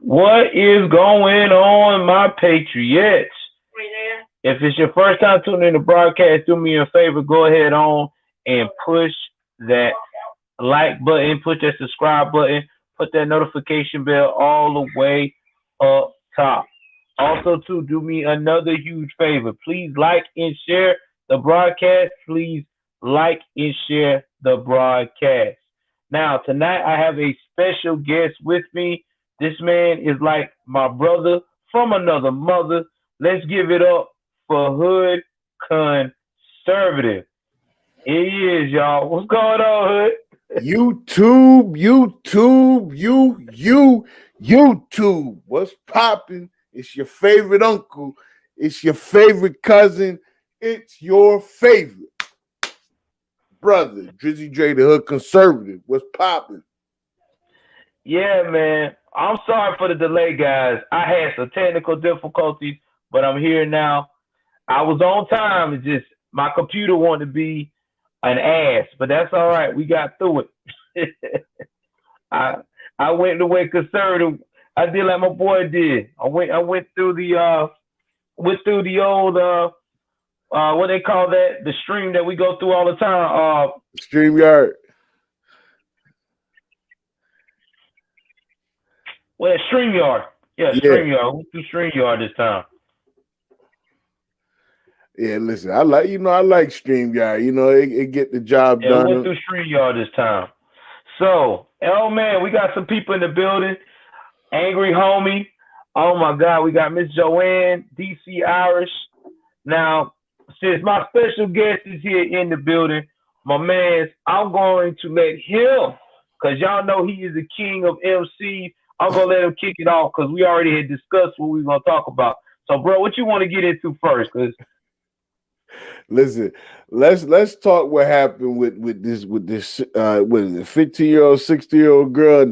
What is going on, my patriots? If it's your first time tuning in the broadcast, do me a favor. Go ahead on and push that like button, push that subscribe button, put that notification bell all the way up top. Also, too, do me another huge favor. Please like and share the broadcast. Please like and share the broadcast. Now, tonight I have a special guest with me. This man is like my brother from another mother. Let's give it up for Hood Conservative. He is, y'all. What's going on, Hood? YouTube. What's popping? It's your favorite uncle. It's your favorite cousin. It's your favorite brother, Drizzy Dre, the Hood Conservative. What's popping? Yeah, man. I'm sorry for the delay, guys. I had some technical difficulties, but I'm here now. I was on time. It's just my computer wanted to be an ass, but that's all right. We got through it. I I went the way conservative. I did like my boy did. I went through the old what they call that, the stream that we go through all the time. StreamYard. Well, StreamYard. Yeah, Yeah. StreamYard. We went through StreamYard this time. Yeah, listen, I like StreamYard. It get the job Yeah, we done. went through StreamYard this time. So, oh man, we got some people in the building. Angry Homie. Oh my God, we got Miss Joanne, DC Irish. Now, since my special guest is here in the building, my man, I'm going to let him, because y'all know he is the king of MCs. I'm going to let him kick it off because we already had discussed what we were going to talk about. So, bro, what you want to get into first? Because Listen, let's talk what happened with this what is it, 50-year-old, 60-year-old girl in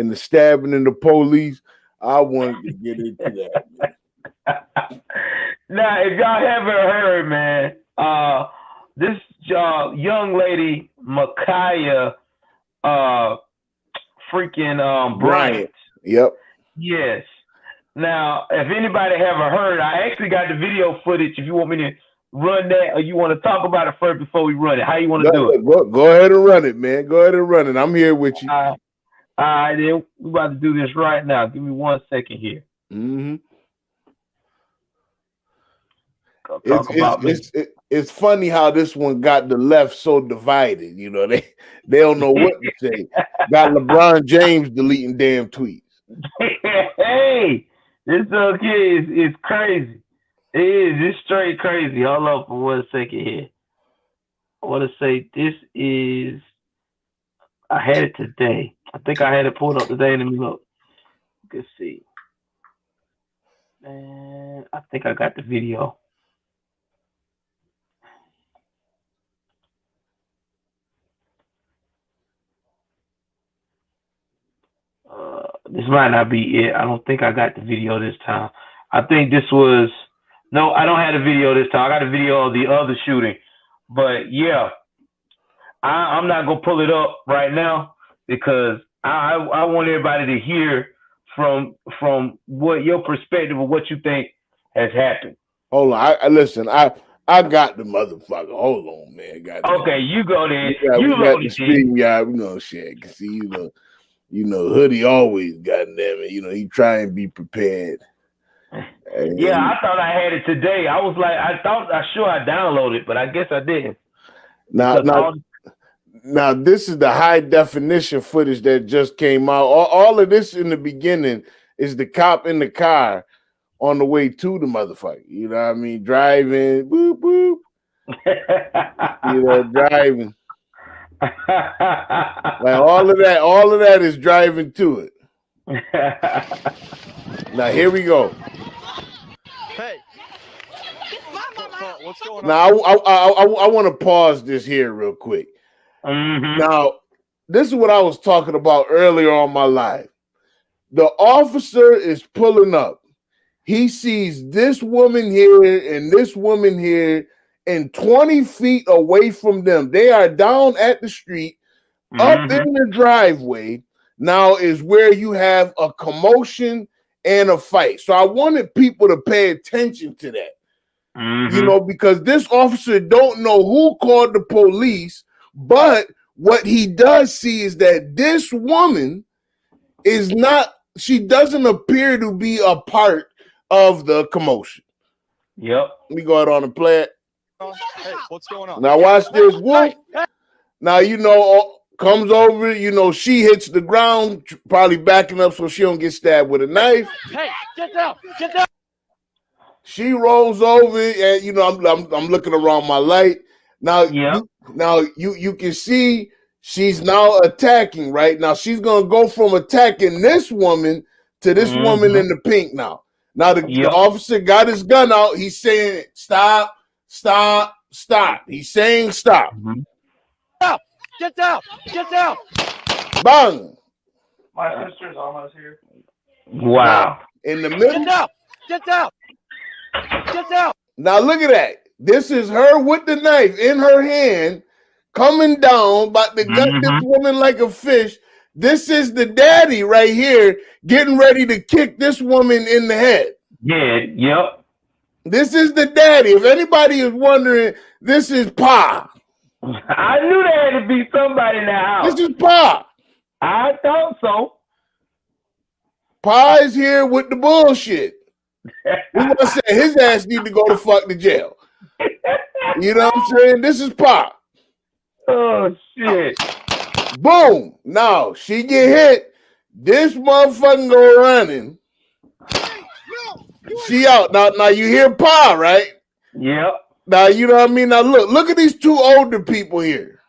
the stabbing in the police. I wanted to get into that. now, if y'all haven't heard, man, this young lady, Micaiah, Bryant. Yep. Yes. Now, if anybody haven't heard, I actually got the video footage. If you want me to run that, or you want to talk about it first before we run it, how you want to do it? Go ahead and run it, man. Go ahead and run it. I'm here with you. All right, then we're about to do this right now. Give me 1 second here. Mm-hmm. It's funny how this one got the left so divided. They don't know what to say. Got LeBron James deleting damn tweets. Hey, this kid is crazy. It is. It's straight crazy. Hold on for 1 second here. I want to say this is. I had it today. I think I had it pulled up today. Let me look. Let's see. Man, I think I got the video. This might not be it. I don't think I got the video this time. I think this was. No, I don't have the video this time. I got a video of the other shooting. But yeah, I'm not gonna pull it up right now because I want everybody to hear from what your perspective of what you think has happened. Hold on, I listen. I got the motherfucker. Hold on, man. Okay, you go there. You got the stream, y'all. Shit. See, Hoodie always goddamn it. He try and be prepared. Yeah, I thought I had it today. I was like, I downloaded it, but I guess I didn't. Now, this is the high definition footage that just came out. All of this in the beginning is the cop in the car on the way to the motherfucker. You know what I mean? Driving, boop, boop. Driving. Like all of that is driving to it. Now, here we go. Hey, what's going on? Now, I want to pause this here real quick. Mm-hmm. Now, this is what I was talking about earlier on my live. The officer is pulling up. He sees this woman here and this woman here, and 20 feet away from them. They are down at the street, up in the driveway. now is where you have a commotion and a fight. So I wanted people to pay attention to that. You know, because this officer don't know who called the police, but what he does see is that this woman is not, she doesn't appear to be a part of the commotion. Yep. Let me go ahead on and play it. Hey, what's going on? Now watch this. Wolf. Now, you know, comes over, you know, she hits the ground, probably backing up so she don't get stabbed with a knife. Hey, get down! Get down! She rolls over, and you know, I'm looking around my light. Now, you can see she's now attacking. Right now, she's gonna go from attacking this woman to this woman in the pink. Now the officer got his gun out. He's saying, "Stop! Stop! Stop!" He's saying, "Stop!" Get down! Get down! Bang! My sister's almost here. Wow. In the middle. Get down! Get down! Get down! Now look at that. This is her with the knife in her hand, coming down, about to gut this woman like a fish. This is the daddy right here, getting ready to kick this woman in the head. Yeah, yep. This is the daddy. If anybody is wondering, this is Pa. I knew there had to be somebody in the house. This is Pa. I thought so. Pa is here with the bullshit. This is what I said. His ass need to go to fuck to jail. You know what I'm saying? This is Pa. Oh shit. Boom. Now she get hit. This motherfucker go running. She out. Now you hear Pa, right? Yep. Now you know what I mean? Now look at these two older people here.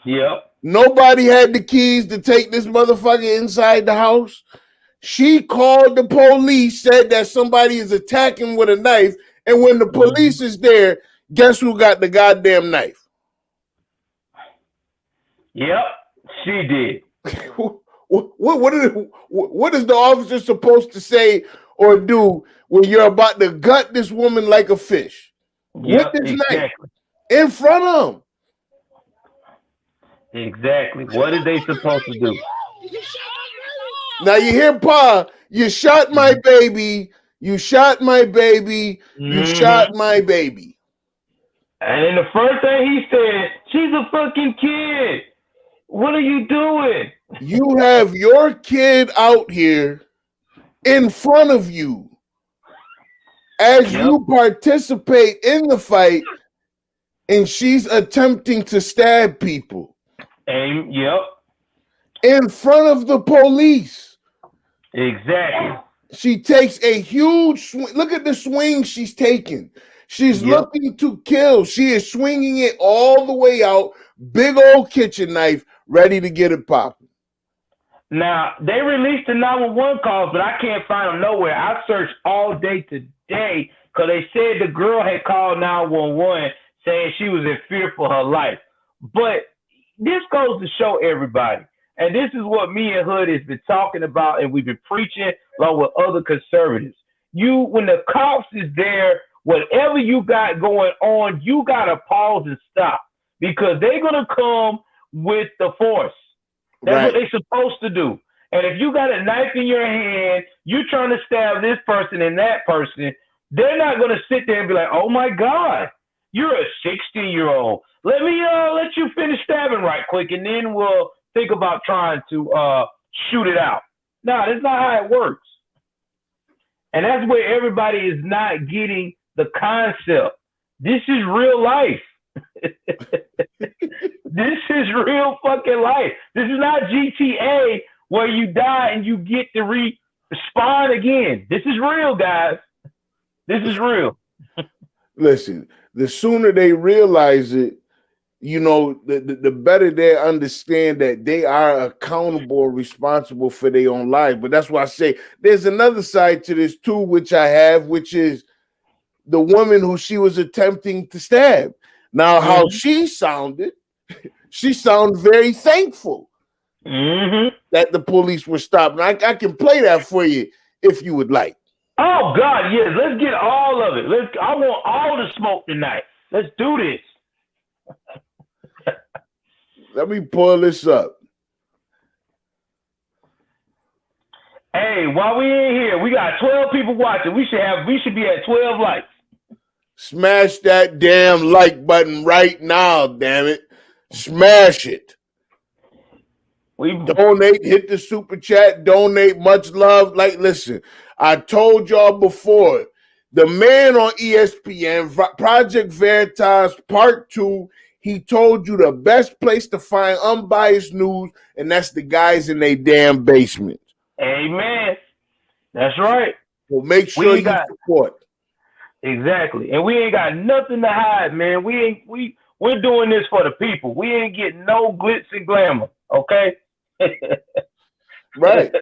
Yep. Nobody had the keys to take this motherfucker inside the house. She called the police, said that somebody is attacking with a knife, and when the police is there, guess who got the goddamn knife? Yep, she did. What is the officer supposed to say or do when you're about to gut this woman like a fish? Yep, with this knife exactly. in front of him? Exactly. What are they supposed to do? Now you hear Pa, you shot my baby, you shot my baby, you shot my baby. And then the first thing he said, she's a fucking kid. What are you doing? You have your kid out here in front of you as you participate in the fight, and she's attempting to stab people. And in front of the police. Exactly. She takes a huge swing. Look at the swing she's taking. She's looking to kill. She is swinging it all the way out. Big old kitchen knife, ready to get it popping. Now, they released the 911 calls, but I can't find them nowhere. I searched all day today because they said the girl had called 911 saying she was in fear for her life. But this goes to show everybody, and this is what me and Hood has been talking about, and we've been preaching along with other conservatives. When the cops is there, whatever you got going on, you got to pause and stop because they're going to come with the force. That's what they're supposed to do. And if you got a knife in your hand, you trying to stab this person and that person, they're not going to sit there and be like, oh my God, you're a 16-year-old. Let me let you finish stabbing right quick, and then we'll think about trying to shoot it out. No, that's not how it works. And that's where everybody is not getting the concept. This is real life. This is real fucking life. This is not GTA where you die and you get to respawn again. This is real, guys. This is real. Listen, the sooner they realize it, you know, the better they understand that they are accountable and responsible for their own lives. But that's why I say there's another side to this too, which I have, which is the woman who she was attempting to stab. Now, how she sounded very thankful that the police were stopping. I can play that for you if you would like. Oh God, yes. Let's get all of it. I want all the smoke tonight. Let's do this. Let me pull this up. Hey, while we in here, we got 12 people watching. We should be at 12 likes. Smash that damn like button right now, damn it. Smash it. Donate, hit the super chat, donate, much love. Like, listen, I told y'all before, the man on ESPN, Project Veritas Part 2, he told you the best place to find unbiased news, and that's the guys in their damn basement. Amen. That's right. Well, make sure you support. Exactly. And we ain't got nothing to hide, man. We're doing this for the people. We ain't getting no glitz and glamour, okay? Right.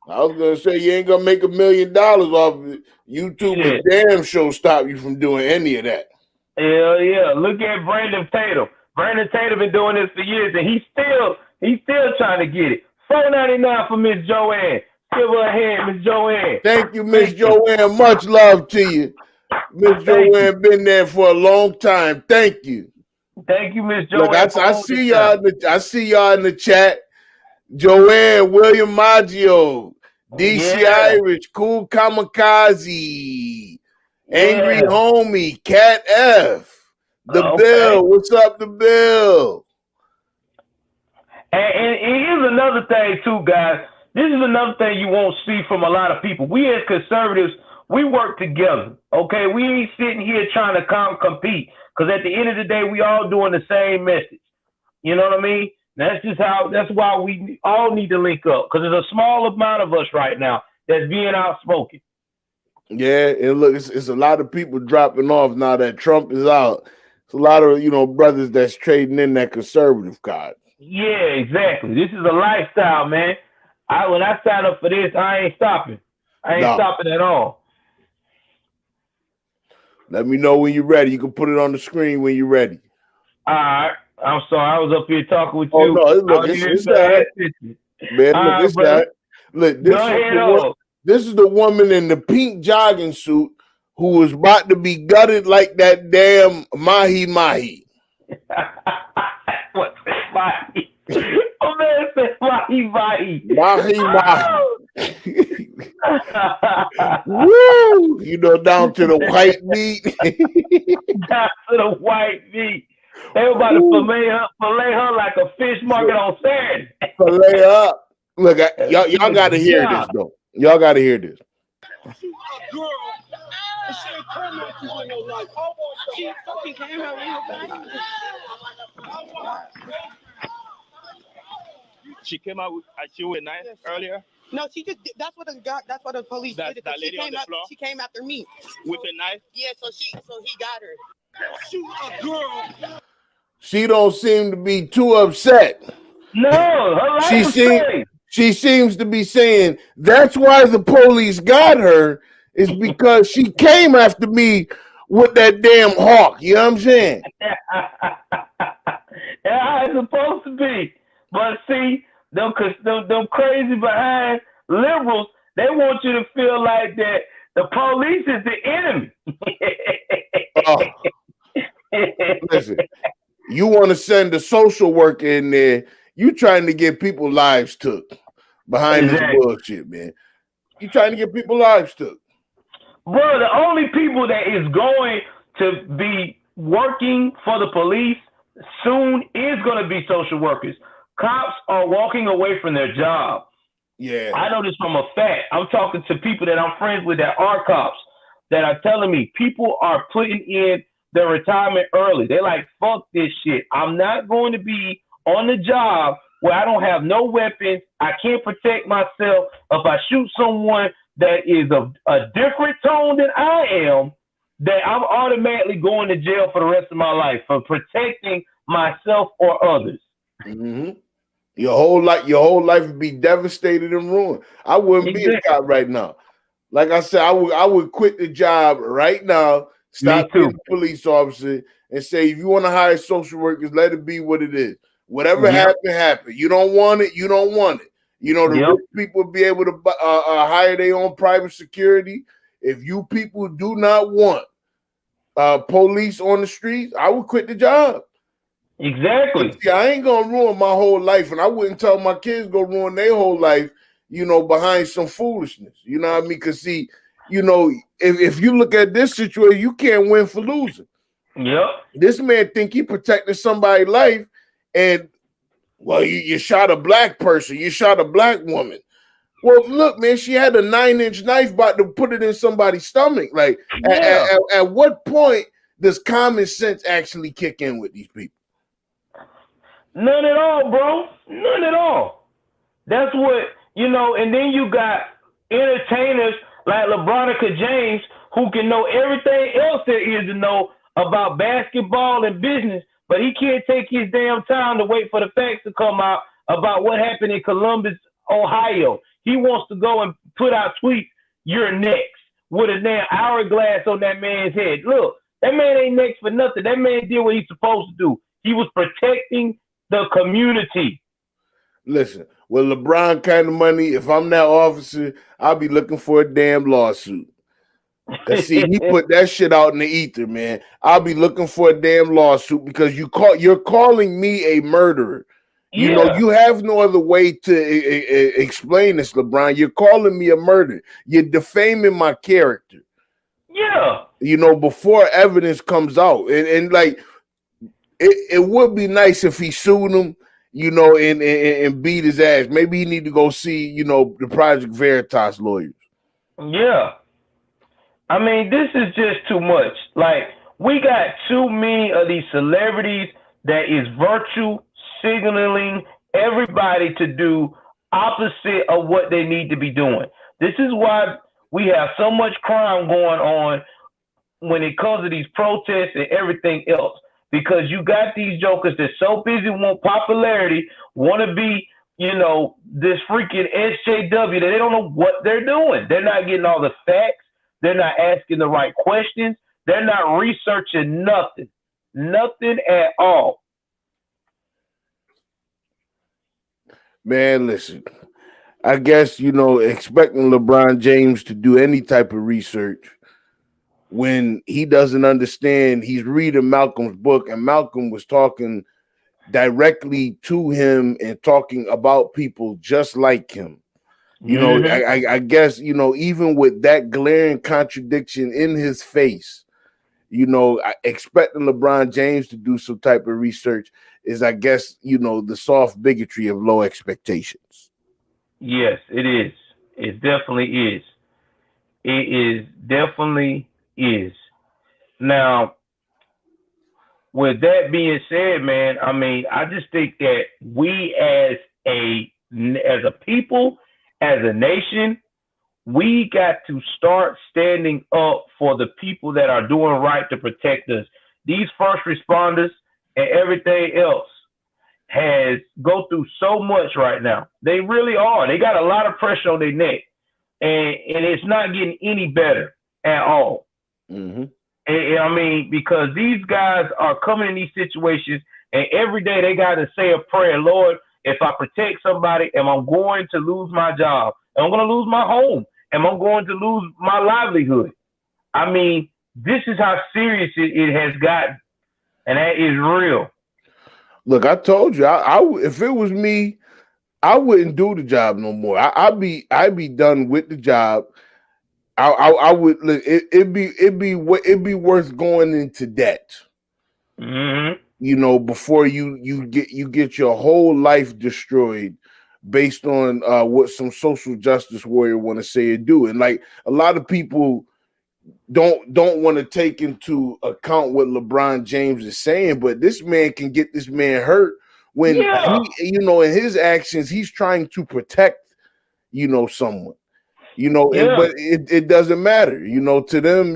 I was gonna say you ain't gonna make $1 million off of it. YouTube would damn sure stop you from doing any of that. Hell yeah. Look at Brandon Tatum. Brandon Tatum been doing this for years, and he's still trying to get it. $4.99 for Miss Joanne. Give her a hand, Miss Joanne. Thank you, Miss Joanne. Much love to you. Miss Joanne been there for a long time. Thank you. Thank you, Miss Joanne. Look, I see y'all. I see y'all in the chat. Joanne, William Maggio, DC Irish, Cool Kamikaze, Angry Homie, Cat F, The Bill. What's up, The Bill? And here's another thing too, guys. This is another thing you won't see from a lot of people. We as conservatives, we work together, okay? We ain't sitting here trying to compete, because at the end of the day, we all doing the same message. You know what I mean? That's why we all need to link up, because there's a small amount of us right now that's being outspoken. Yeah, and look, it's a lot of people dropping off now that Trump is out. It's a lot of, brothers that's trading in that conservative card. Yeah, exactly. This is a lifestyle, man. When I sign up for this, I ain't stopping. I ain't stopping at all. Let me know when you're ready. You can put it on the screen when you're ready. All right. I'm sorry. I was up here talking with you. Oh, no. Look, it's that. Man, look, it's that. Look, this is the woman in the pink jogging suit who was about to be gutted like that damn mahi. What's that mahi? Oh, man, it's mahi. Woo! Down to the white meat. Down to the white meat. They were about to fillet her like a fish market on Saturday. Fillet up. Look, y'all got to hear this, though. Y'all got to hear this. She a girl, and she ain't come at you in your life. She fucking came out in your life. She came out with a knife earlier. No, she just. That's what the police did. That lady on the floor. She came after me with a knife. Yeah, so he got her. She a girl. She don't seem to be too upset. No, her life she seems to be saying that's why the police got her, is because she came after me with that damn hawk. You know what I'm saying? Yeah, it's supposed to be. But see, them crazy behind liberals, they want you to feel like that the police is the enemy. Listen, you want to send a social worker in there, you trying to get people's lives took behind this bullshit, man. You trying to get people's lives took. Bro, the only people that is going to be working for the police soon is going to be social workers. Cops are walking away from their job. Yeah. I know this from a fact. I'm talking to people that I'm friends with that are cops that are telling me people are putting in their retirement early. They're like, fuck this shit. I'm not going to be on the job where I don't have no weapons. I can't protect myself. If I shoot someone that is a different tone than I am, that I'm automatically going to jail for the rest of my life for protecting myself or others. Mm-hmm. Your whole life would be devastated and ruined. I wouldn't be a cop right now. Like I said, I would quit the job right now, stop being a police officer, and say, if you want to hire social workers, let it be what it is. Whatever happened. You don't want it, you don't want it. The rich people be able to hire their own private security. If you people do not want police on the streets, I would quit the job. Exactly. See, I ain't gonna ruin my whole life, and I wouldn't tell my kids go ruin their whole life behind some foolishness. You know what I mean? Because see, if you look at this situation, you can't win for losing. Yep. This man think he protected somebody's life, and well, you shot a black person, you shot a black woman. Well, look, man, she had a 9-inch knife about to put it in somebody's stomach. Like, at what point does common sense actually kick in with these people? None at all, bro. None at all. That's what, and then you got entertainers like LeBronica James who can know everything else there is to know about basketball and business, but he can't take his damn time to wait for the facts to come out about what happened in Columbus, Ohio. He wants to go and put out tweets, "You're next," with a damn hourglass on that man's head. Look, that man ain't next for nothing. That man did what he's supposed to do. He was protecting the community. Listen, with LeBron kind of money, if I'm that officer, I'll be looking for a damn lawsuit. Cause see, he put that shit out in the ether, man. I'll be looking for a damn lawsuit because you're calling me a murderer. You have no other way to explain this, LeBron. You're calling me a murderer. You're defaming my character. Yeah. Before evidence comes out, and like it would be nice if he sued him, and beat his ass. Maybe he need to go see, the Project Veritas lawyers. Yeah. I mean, this is just too much. Like, we got too many of these celebrities that is virtue signaling everybody to do opposite of what they need to be doing. This is why we have so much crime going on when it comes to these protests and everything else. Because you got these jokers that so busy want popularity, want to be, this freaking SJW that they don't know what they're doing. They're not getting all the facts. They're not asking the right questions. They're not researching nothing. Nothing at all. Man, listen, I guess, expecting LeBron James to do any type of research when he doesn't understand, he's reading Malcolm's book, and Malcolm was talking directly to him and talking about people just like him. I guess, even with that glaring contradiction in his face, expecting LeBron James to do some type of research is, I guess, the soft bigotry of low expectations. Yes, it is. It definitely is. It is definitely is. Now, with that being said, man, I mean, I just think that we as a people, as a nation, we got to start standing up for the people that are doing right to protect us. These first responders and everything else has go through so much right now. They really are. They got a lot of pressure on their neck, and it's not getting any better at all. Mm-hmm. And, I mean, because these guys are coming in these situations, and every day they got to say a prayer, Lord, if I protect somebody, am I going to lose my job? Am I going to lose my home? Am I going to lose my livelihood? I mean, this is how serious it has gotten, and that is real. Look, I told you, if it was me, I wouldn't do the job no more. I'd be done with the job. I would. It'd be worth going into debt. Mm-hmm. Before you get your whole life destroyed based on what some social justice warrior want to say or do. And like a lot of people don't want to take into account what LeBron James is saying, but this man can get this man hurt when he, in his actions, he's trying to protect, someone. But it doesn't matter, to them,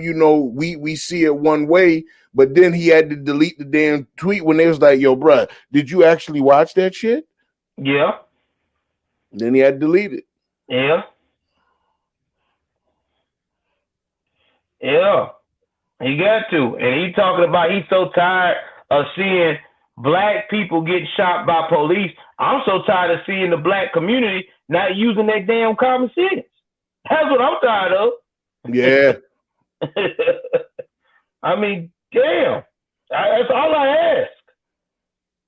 we see it one way, but then he had to delete the damn tweet when they was like, yo, bruh, did you actually watch that shit? Yeah. Then he had to delete it. Yeah. Yeah. He got to. And he talking about he's so tired of seeing black people get shot by police. I'm so tired of seeing the black community not using their damn common sense. That's what I'm tired of. Yeah. I mean, damn. That's all I ask.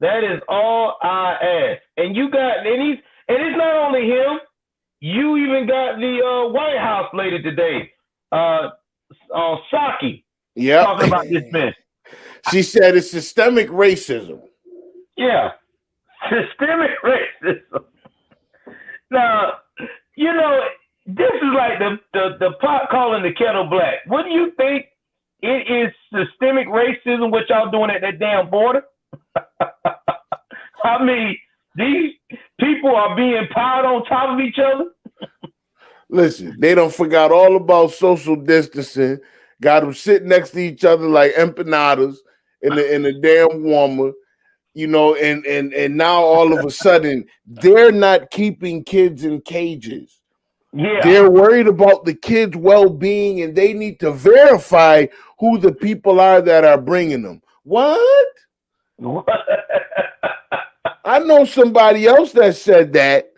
That is all I ask. And it's not only him. You even got the White House lady today, Psaki, Yep. talking about this man. She said it's systemic racism. Yeah, systemic racism. Now, you know, this is like the pot calling the kettle black. What do you think? It is systemic racism what y'all doing at that damn border? I mean, these people are being piled on top of each other. Listen, they don't forgot all about social distancing. Got them sitting next to each other like empanadas in the damn warmer, you know. And now all of a sudden they're not keeping kids in cages. Yeah, They're worried about the kids' well-being, and they need to verify who the people are that are bringing them. What? I know somebody else that said that.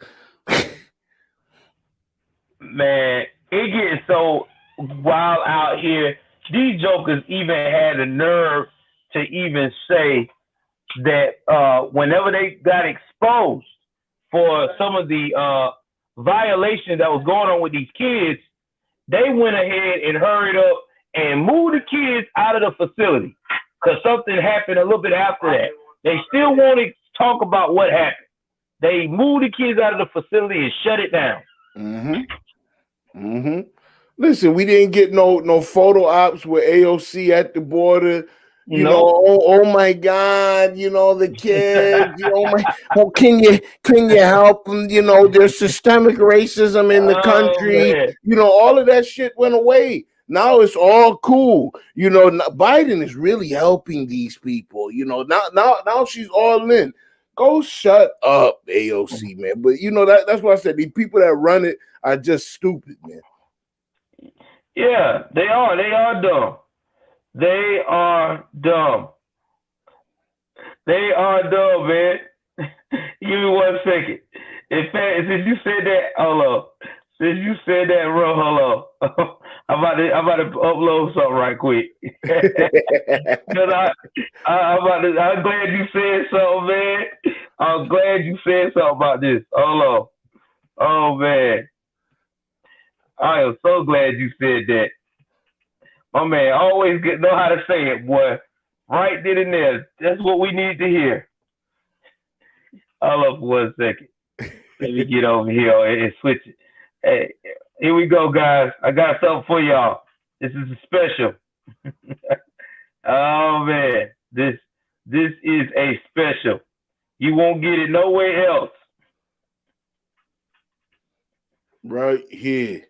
Man, it gets so wild out here. These jokers even had the nerve to even say that whenever they got exposed for some of the violation that was going on with these kids, they went ahead and hurried up and moved the kids out of the facility because something happened a little bit after that. They still want to talk about what happened. They moved the kids out of the facility and shut it down. Listen, we didn't get no photo ops with AOC at the border. You know, oh my God, you know, the kids, can you help them? You know, there's systemic racism in the country. Man. You know, all of that shit went away. Now it's all cool. You know, Biden is really helping these people. You know, now she's all in. Go shut up, AOC, man. But you know, that's what I said. These people that run it are just stupid, man. Yeah, they are. They are dumb. They are dumb. They are dumb, man. Give me 1 second. In fact, since you said that, hold on. Since you said that, bro, hold on. I'm about to upload something right quick. Cause I'm glad you said something, man. I'm glad you said something about this. Hold on. Oh man. I am so glad you said that. My man always know how to say it, boy. Right then and there. That's what we need to hear. Hold on for 1 second. Let me get over here and switch it. Hey, here we go, guys. I got something for y'all. This is a special. Oh man, this is a special. You won't get it nowhere else. Right here.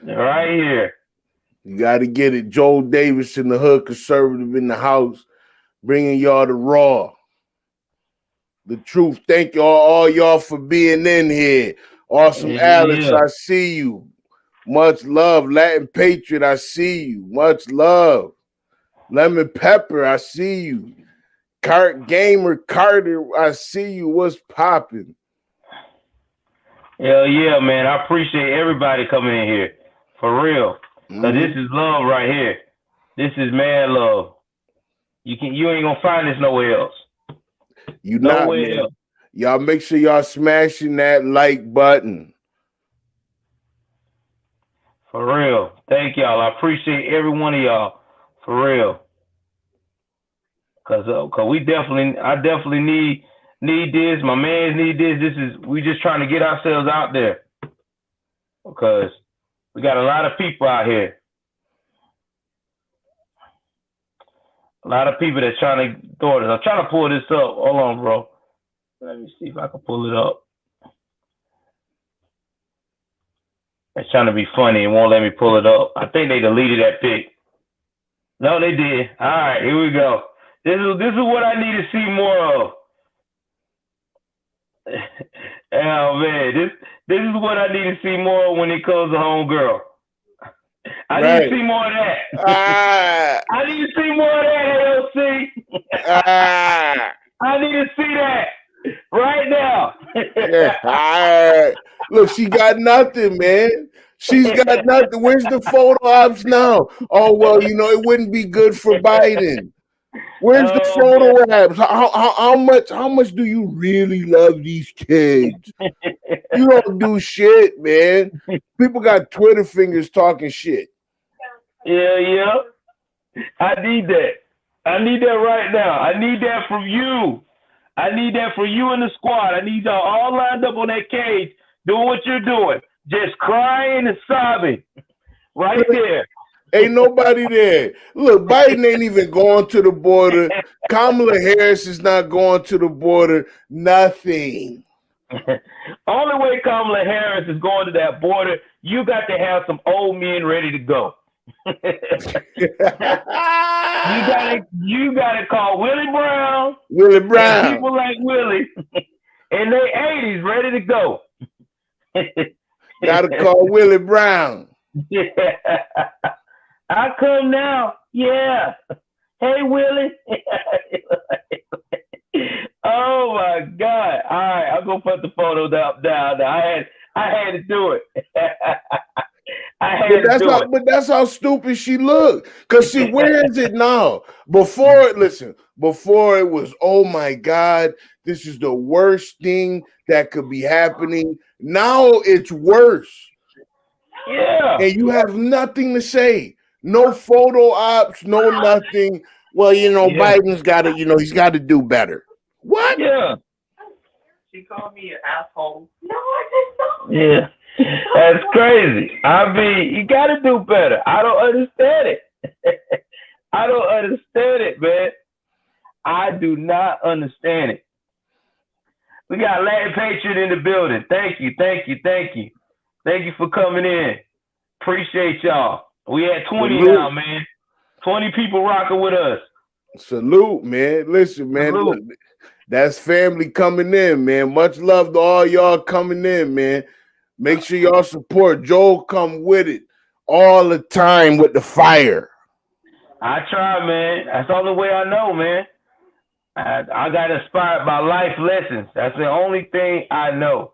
Right here. You got to get it. Joel Davis in the hood, conservative in the house, bringing y'all the raw, the truth. Thank all y'all for being in here. Awesome, Alex, I see you. Much love. Latin Patriot, I see you. Much love. Lemon Pepper, I see you. Gamer Carter, I see you. What's popping? Hell yeah, man. I appreciate everybody coming in here. For real. So this is love right here. This is mad love. You ain't gonna find this nowhere else. You nowhere else. Y'all make sure y'all smashing that like button. For real. Thank y'all. I appreciate every one of y'all. For real. Cause I definitely need this. My mans need this. We just trying to get ourselves out there. Because we got a lot of people out here. A lot of people that's trying to throw this. I'm trying to pull this up. Hold on, bro. Let me see if I can pull it up. It's trying to be funny and won't let me pull it up. I think they deleted that pic. No, they did. All right, here we go. This is what I need to see more of. Oh man, this is what I need to see more of when it comes to homegirl. I need to see more of that. I need to see more of that, AOC. I need to see that right now. Look, she got nothing, man. She's got nothing. Where's the photo ops now? Oh, well, you know, it wouldn't be good for Biden. Where's the photo apps? How much do you really love these kids? You don't do shit, man. People got Twitter fingers talking shit. Yeah. I need that. I need that right now. I need that from you. I need that for you and the squad. I need y'all all lined up on that cage doing what you're doing. Just crying and sobbing. Right there. Ain't nobody there. Look, Biden ain't even going to the border. Kamala Harris is not going to the border. Nothing. Only way Kamala Harris is going to that border, you got to have some old men ready to go. you gotta call Willie Brown. Willie Brown. And people like Willie in their 80s ready to go. Gotta call Willie Brown. Yeah. I come now. Yeah. Hey Willie. Oh my God. All right, I'm gonna put the photo down. I had to do it. But that's how stupid she looked. Cause see, where is it now? Before it was, oh my God, this is the worst thing that could be happening. Now it's worse. Yeah. And you have nothing to say. No photo ops, no nothing. Well, Biden's gotta, he's gotta do better. What? Yeah. She called me an asshole. No, I just don't. Yeah. That's crazy. I mean, you got to do better. I don't understand it. I don't understand it, man. I do not understand it. We got Latin Patriot in the building. Thank you. Thank you for coming in. Appreciate y'all. We at 20 now, man. 20 people rocking with us. Salute, man. Listen, man. Salute. That's family coming in, man. Much love to all y'all coming in, man. Make sure y'all support Joel. Come with it all the time with the fire. I try, man. That's the only way I know, man. I got inspired by life lessons. That's the only thing I know.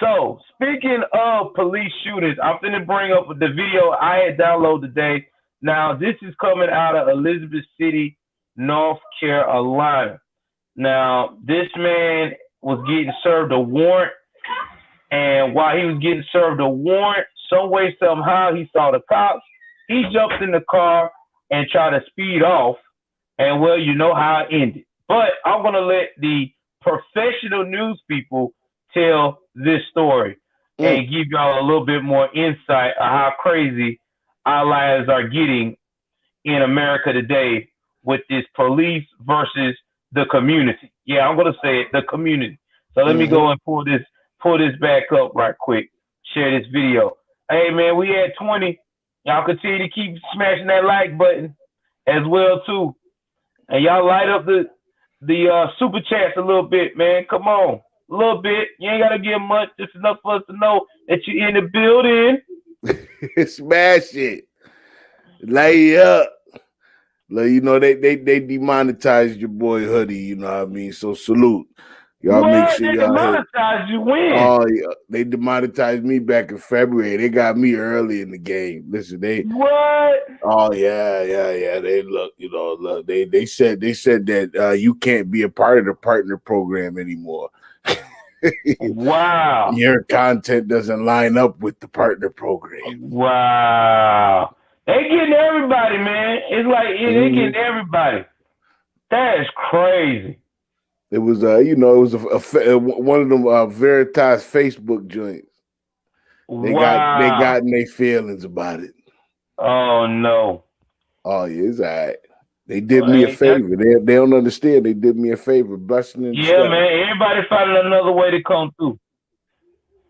So, speaking of police shootings, I'm going to bring up the video I had downloaded today. Now, this is coming out of Elizabeth City, North Carolina. Now, this man was getting served a warrant. And while he was getting served a warrant, some way, somehow, he saw the cops. He jumped in the car and tried to speed off. And, well, you know how it ended. But I'm going to let the professional news people tell this story and give y'all a little bit more insight on how crazy our lives are getting in America today with this police versus the community. Yeah, I'm going to say it, the community. So let me go and pull this back up right quick. Share this video. Hey, man, we at 20. Y'all continue to keep smashing that like button as well, too. And y'all light up the super chats a little bit, man. Come on. A little bit. You ain't got to give much. Just enough for us to know that you're in the building. Smash it. Lay up. Like, they demonetized your boy Hoodie, you know what I mean? So salute. Y'all make sure y'all demonetized you when? Oh yeah, they demonetized me back in February. They got me early in the game. Listen, what? Oh yeah. They they said that you can't be a part of the partner program anymore. Wow. Your content doesn't line up with the partner program. Wow. They getting everybody, man. It's like they getting everybody. That is crazy. It was, it was one of them Veritas Facebook joints. They got in their feelings about it. Oh no. Oh yeah, it's all right. They did me a favor. They don't understand. They did me a favor, blessing and man. Everybody finding another way to come through.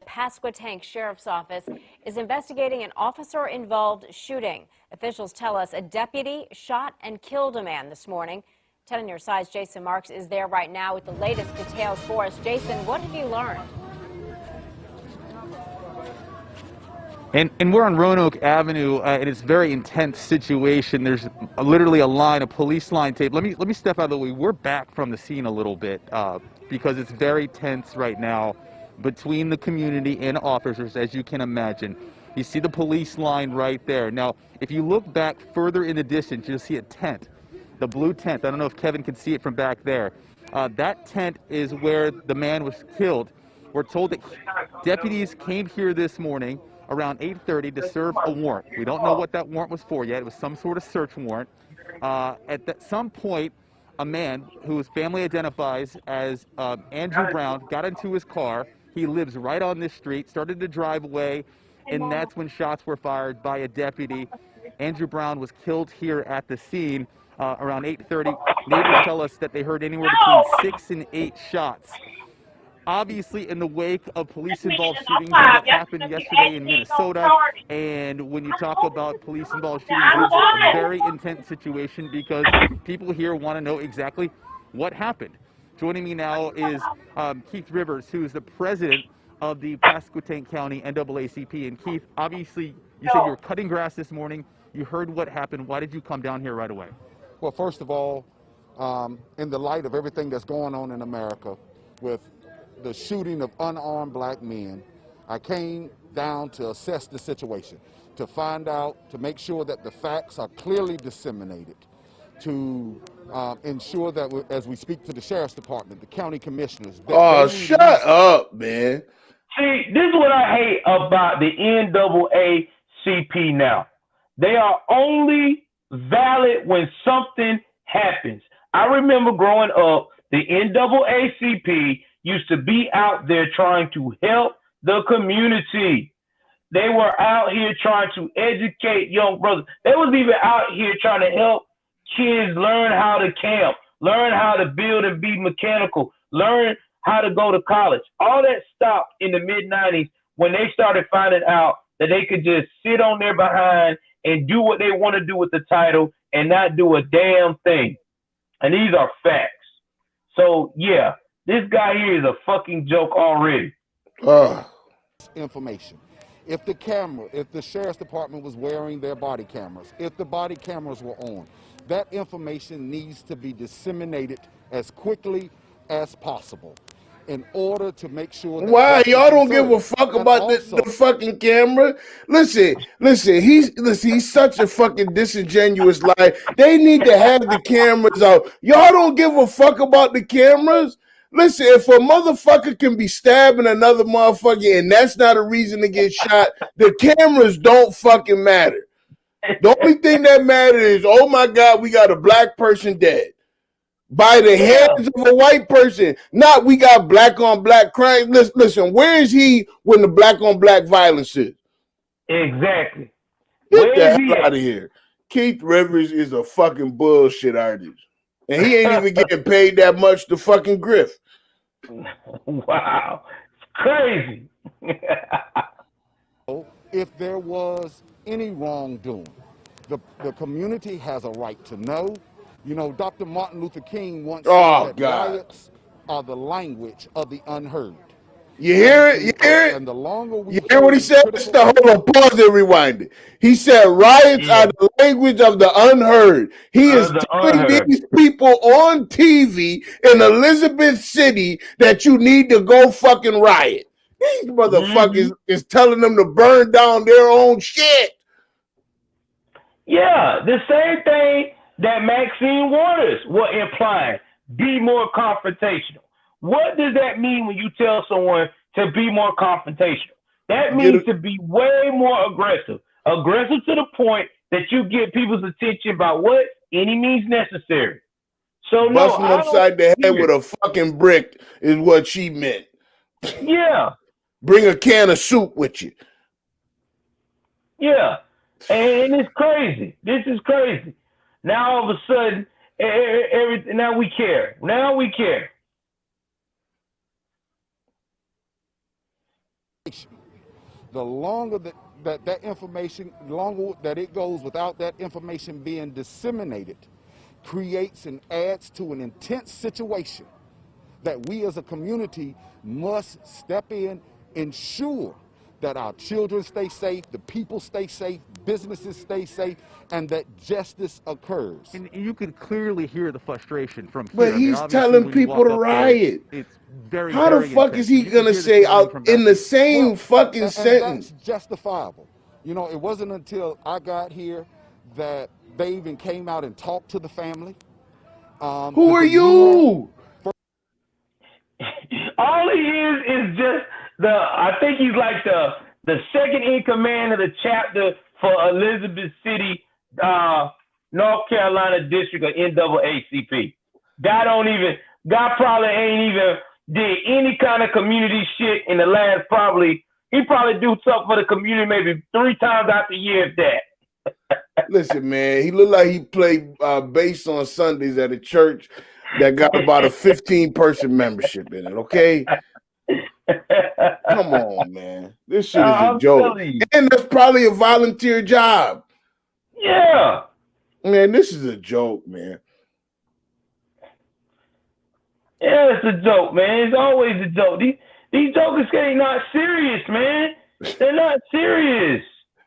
Pasquotank Sheriff's Office is investigating an officer-involved shooting. Officials tell us a deputy shot and killed a man this morning. 10 on your side's Jason Marks is there right now with the latest details for us. Jason, what have you learned? And we're on Roanoke Avenue, and it's a very intense situation. There's literally a line, a police line tape. Let me step out of the way. We're back from the scene a little bit because it's very tense right now between the community and officers, as you can imagine. You see the police line right there. Now, if you look back further in the distance, you'll see a tent, the blue tent. I don't know if Kevin can see it from back there. That tent is where the man was killed. We're told that deputies came here this morning around 8:30 to serve a warrant. We don't know what that warrant was for yet. It was some sort of search warrant. At some point, a man whose family identifies as Andrew Brown got into his car. He lives right on this street, started to drive away, and that's when shots were fired by a deputy. Andrew Brown was killed here at the scene around 8:30. Neighbors tell us that they heard anywhere between 6 and 8 shots. Obviously, in the wake of police-involved shootings that happened yesterday in Minnesota, and when you talk about police-involved shootings, it's a very intense situation because people here want to know exactly what happened. Joining me now is Keith Rivers, who is the president of the Pasquotank County NAACP. And Keith, obviously, you said you were cutting grass this morning. You heard what happened. Why did you come down here right away? Well, first of all, in the light of everything that's going on in America with the shooting of unarmed black men, I came down to assess the situation, to find out, to make sure that the facts are clearly disseminated, to ensure that as we speak to the sheriff's department, the county commissioners. Oh, shut up, man. See, this is what I hate about the NAACP now. They are only valid when something happens. I remember growing up, the NAACP used to be out there trying to help the community. They were out here trying to educate young brothers. They was even out here trying to help kids learn how to camp, learn how to build and be mechanical, learn how to go to college. All that stopped in the mid-90s when they started finding out that they could just sit on their behind and do what they want to do with the title and not do a damn thing. And these are facts. So, yeah, this guy here is a fucking joke already. Information. If the sheriff's department was wearing their body cameras, if the body cameras were on, that information needs to be disseminated as quickly as possible in order to make sure that... Why? Y'all don't give a fuck about the fucking camera? Listen, he's such a fucking disingenuous liar. They need to have the cameras out. Y'all don't give a fuck about the cameras? Listen, if a motherfucker can be stabbing another motherfucker and that's not a reason to get shot, the cameras don't fucking matter. The only thing that matters is, oh my God, we got a black person dead by the hands of a white person. Not we got black on black crime. Listen, where is he when the black on black violence is? Exactly. Get the hell out of here. Keith Rivers is a fucking bullshit artist. And he ain't even getting paid that much to fucking grift. Wow. It's crazy. If there was any wrongdoing, the community has a right to know. You know, Dr. Martin Luther King once said that riots are the language of the unheard. You hear it? You hear it? And the longer we you hear what he said? Hold on, pause and rewind it. He said riots are the language of the unheard. He is telling these people on TV in Elizabeth City that you need to go fucking riot. These motherfuckers is telling them to burn down their own shit. Yeah, the same thing that Maxine Waters was implying. Be more confrontational. What does that mean when you tell someone to be more confrontational? That means to be way more aggressive. Aggressive to the point that you get people's attention by what? Any means necessary. So busting upside the head with a fucking brick is what she meant. Yeah. Bring a can of soup with you. Yeah. And it's crazy. This is crazy. Now all of a sudden, everything. Now we care. Now we care. The longer that information, the longer that it goes without that information being disseminated, creates and adds to an intense situation that we as a community must step in, ensure that our children stay safe, the people stay safe, businesses stay safe, and that justice occurs. And you can clearly hear the frustration from here. But he's telling people to riot. It's very, how the fuck is he gonna say out in the same fucking sentence? That's justifiable. You know, it wasn't until I got here that they even came out and talked to the family. Who are you? All he is just I think he's like the second in command of the chapter for Elizabeth City, North Carolina district of NAACP. God probably ain't even did any kind of community shit in the last he probably do something for the community maybe 3 times out the year if that. Listen, man, he looked like he played bass on Sundays at a church that got about a 15-person membership in it, okay? Come on, man. This shit is a joke. And that's probably a volunteer job. Yeah. Man, this is a joke, man. Yeah, it's a joke, man. It's always a joke. These jokers ain't not serious, man. They're not serious.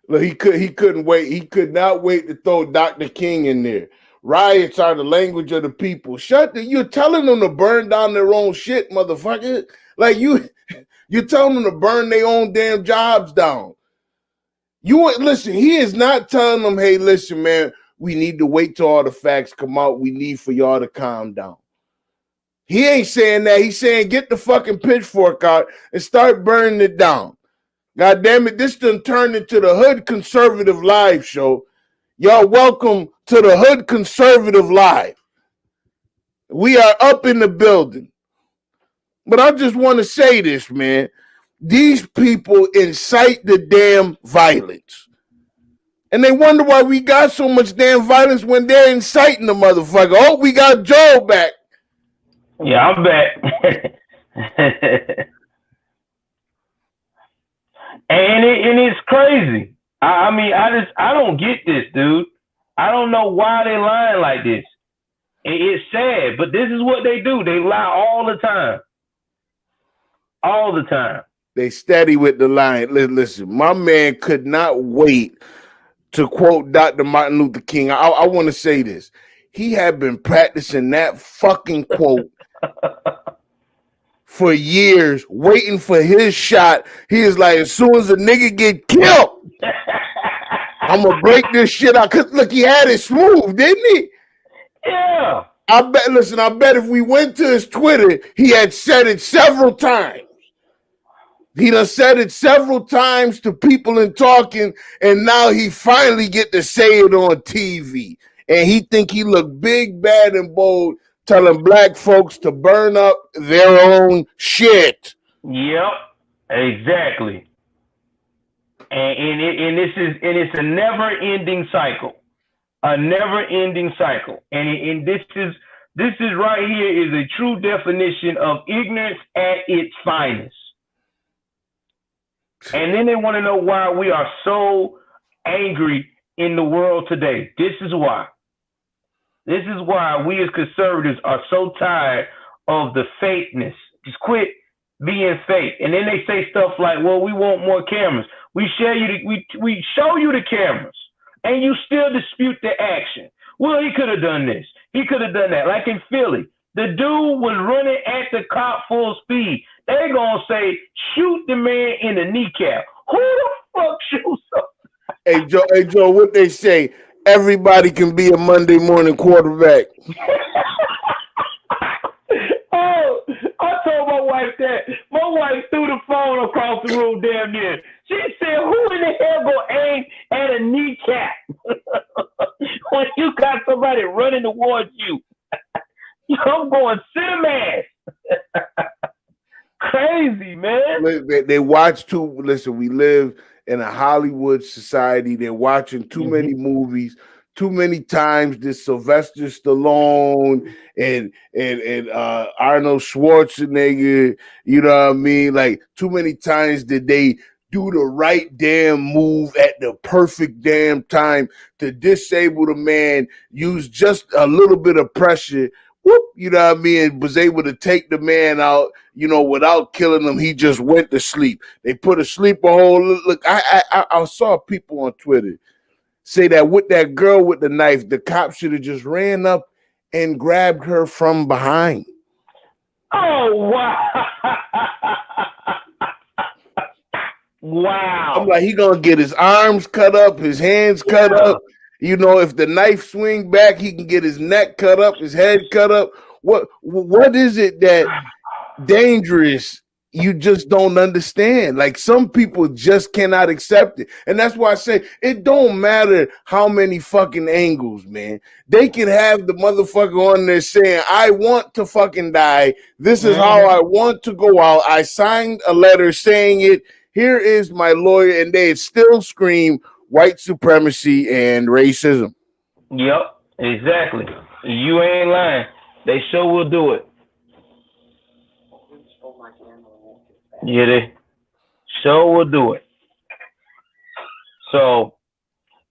Look, he couldn't wait. He could not wait to throw Dr. King in there. Riots are the language of the people. You're telling them to burn down their own shit, motherfucker. Like you're telling them to burn their own damn jobs down. Listen, he is not telling them, hey, listen, man, we need to wait till all the facts come out. We need for y'all to calm down. He ain't saying that. He's saying get the fucking pitchfork out and start burning it down. God damn it, this done turned into the Hood Conservative Live show. Y'all welcome to the Hood Conservative Live. We are up in the building. But I just want to say this, man. These people incite the damn violence. And they wonder why we got so much damn violence when they're inciting the motherfucker. Oh, we got Joel back. Yeah, I'm back. and it's crazy. I mean, I don't get this, dude. I don't know why they lying like this. It's sad, but this is what they do. They lie all the time. All the time. They steady with the line. Listen, my man could not wait to quote Dr. Martin Luther King. I want to say this. He had been practicing that fucking quote for years, waiting for his shot. He is like, as soon as a nigga get killed, I'm gonna break this shit out. Cause look, he had it smooth, didn't he? Yeah. I bet if we went to his Twitter, he had said it several times. He done said it several times to people in talking, and now he finally get to say it on TV. And he think he look big, bad, and bold, telling black folks to burn up their own shit. Yep, exactly. And it's a never-ending cycle, And this is right here is a true definition of ignorance at its finest. And then they want to know why we are so angry in the world today. This is why. This is why we as conservatives are so tired of the fakeness. Just quit being fake. And then they say stuff like, well, we want more cameras. We show you the cameras, and you still dispute the action. Well, he could have done this. He could have done that. Like in Philly, the dude was running at the cop full speed. They're going to say, shoot the man in the kneecap. Who the fuck shoots up? Hey, Joe, what they say? Everybody can be a Monday morning quarterback. Oh, I told my wife that. My wife threw the phone across the room damn near. She said, who in the hell gonna aim at a kneecap when you got somebody running towards you? I'm going cinemax. Crazy, man. They watch too. Listen, we live in a Hollywood society. They're watching too many movies. Too many times this Sylvester Stallone and Arnold Schwarzenegger, you know what I mean? Like, too many times did they do the right damn move at the perfect damn time to disable the man, use just a little bit of pressure, whoop, you know what I mean, was able to take the man out, you know, without killing him. He just went to sleep. They put a sleeper hole. Look, I saw people on Twitter say that with that girl with the knife, the cop should have just ran up and grabbed her from behind. Oh, wow. Wow. I'm like, he gonna get his arms cut up, his hands cut up. You know, if the knife swing back, he can get his neck cut up, his head cut up. What is it that dangerous you just don't understand. Like some people just cannot accept it. And that's why I say it don't matter how many fucking angles, man. They can have the motherfucker on there saying, I want to fucking die. This is how I want to go out. I signed a letter saying it. Here is my lawyer. And they still scream white supremacy and racism. Yep, exactly. You ain't lying. They sure will do it. Yeah, they sure will do it. So, all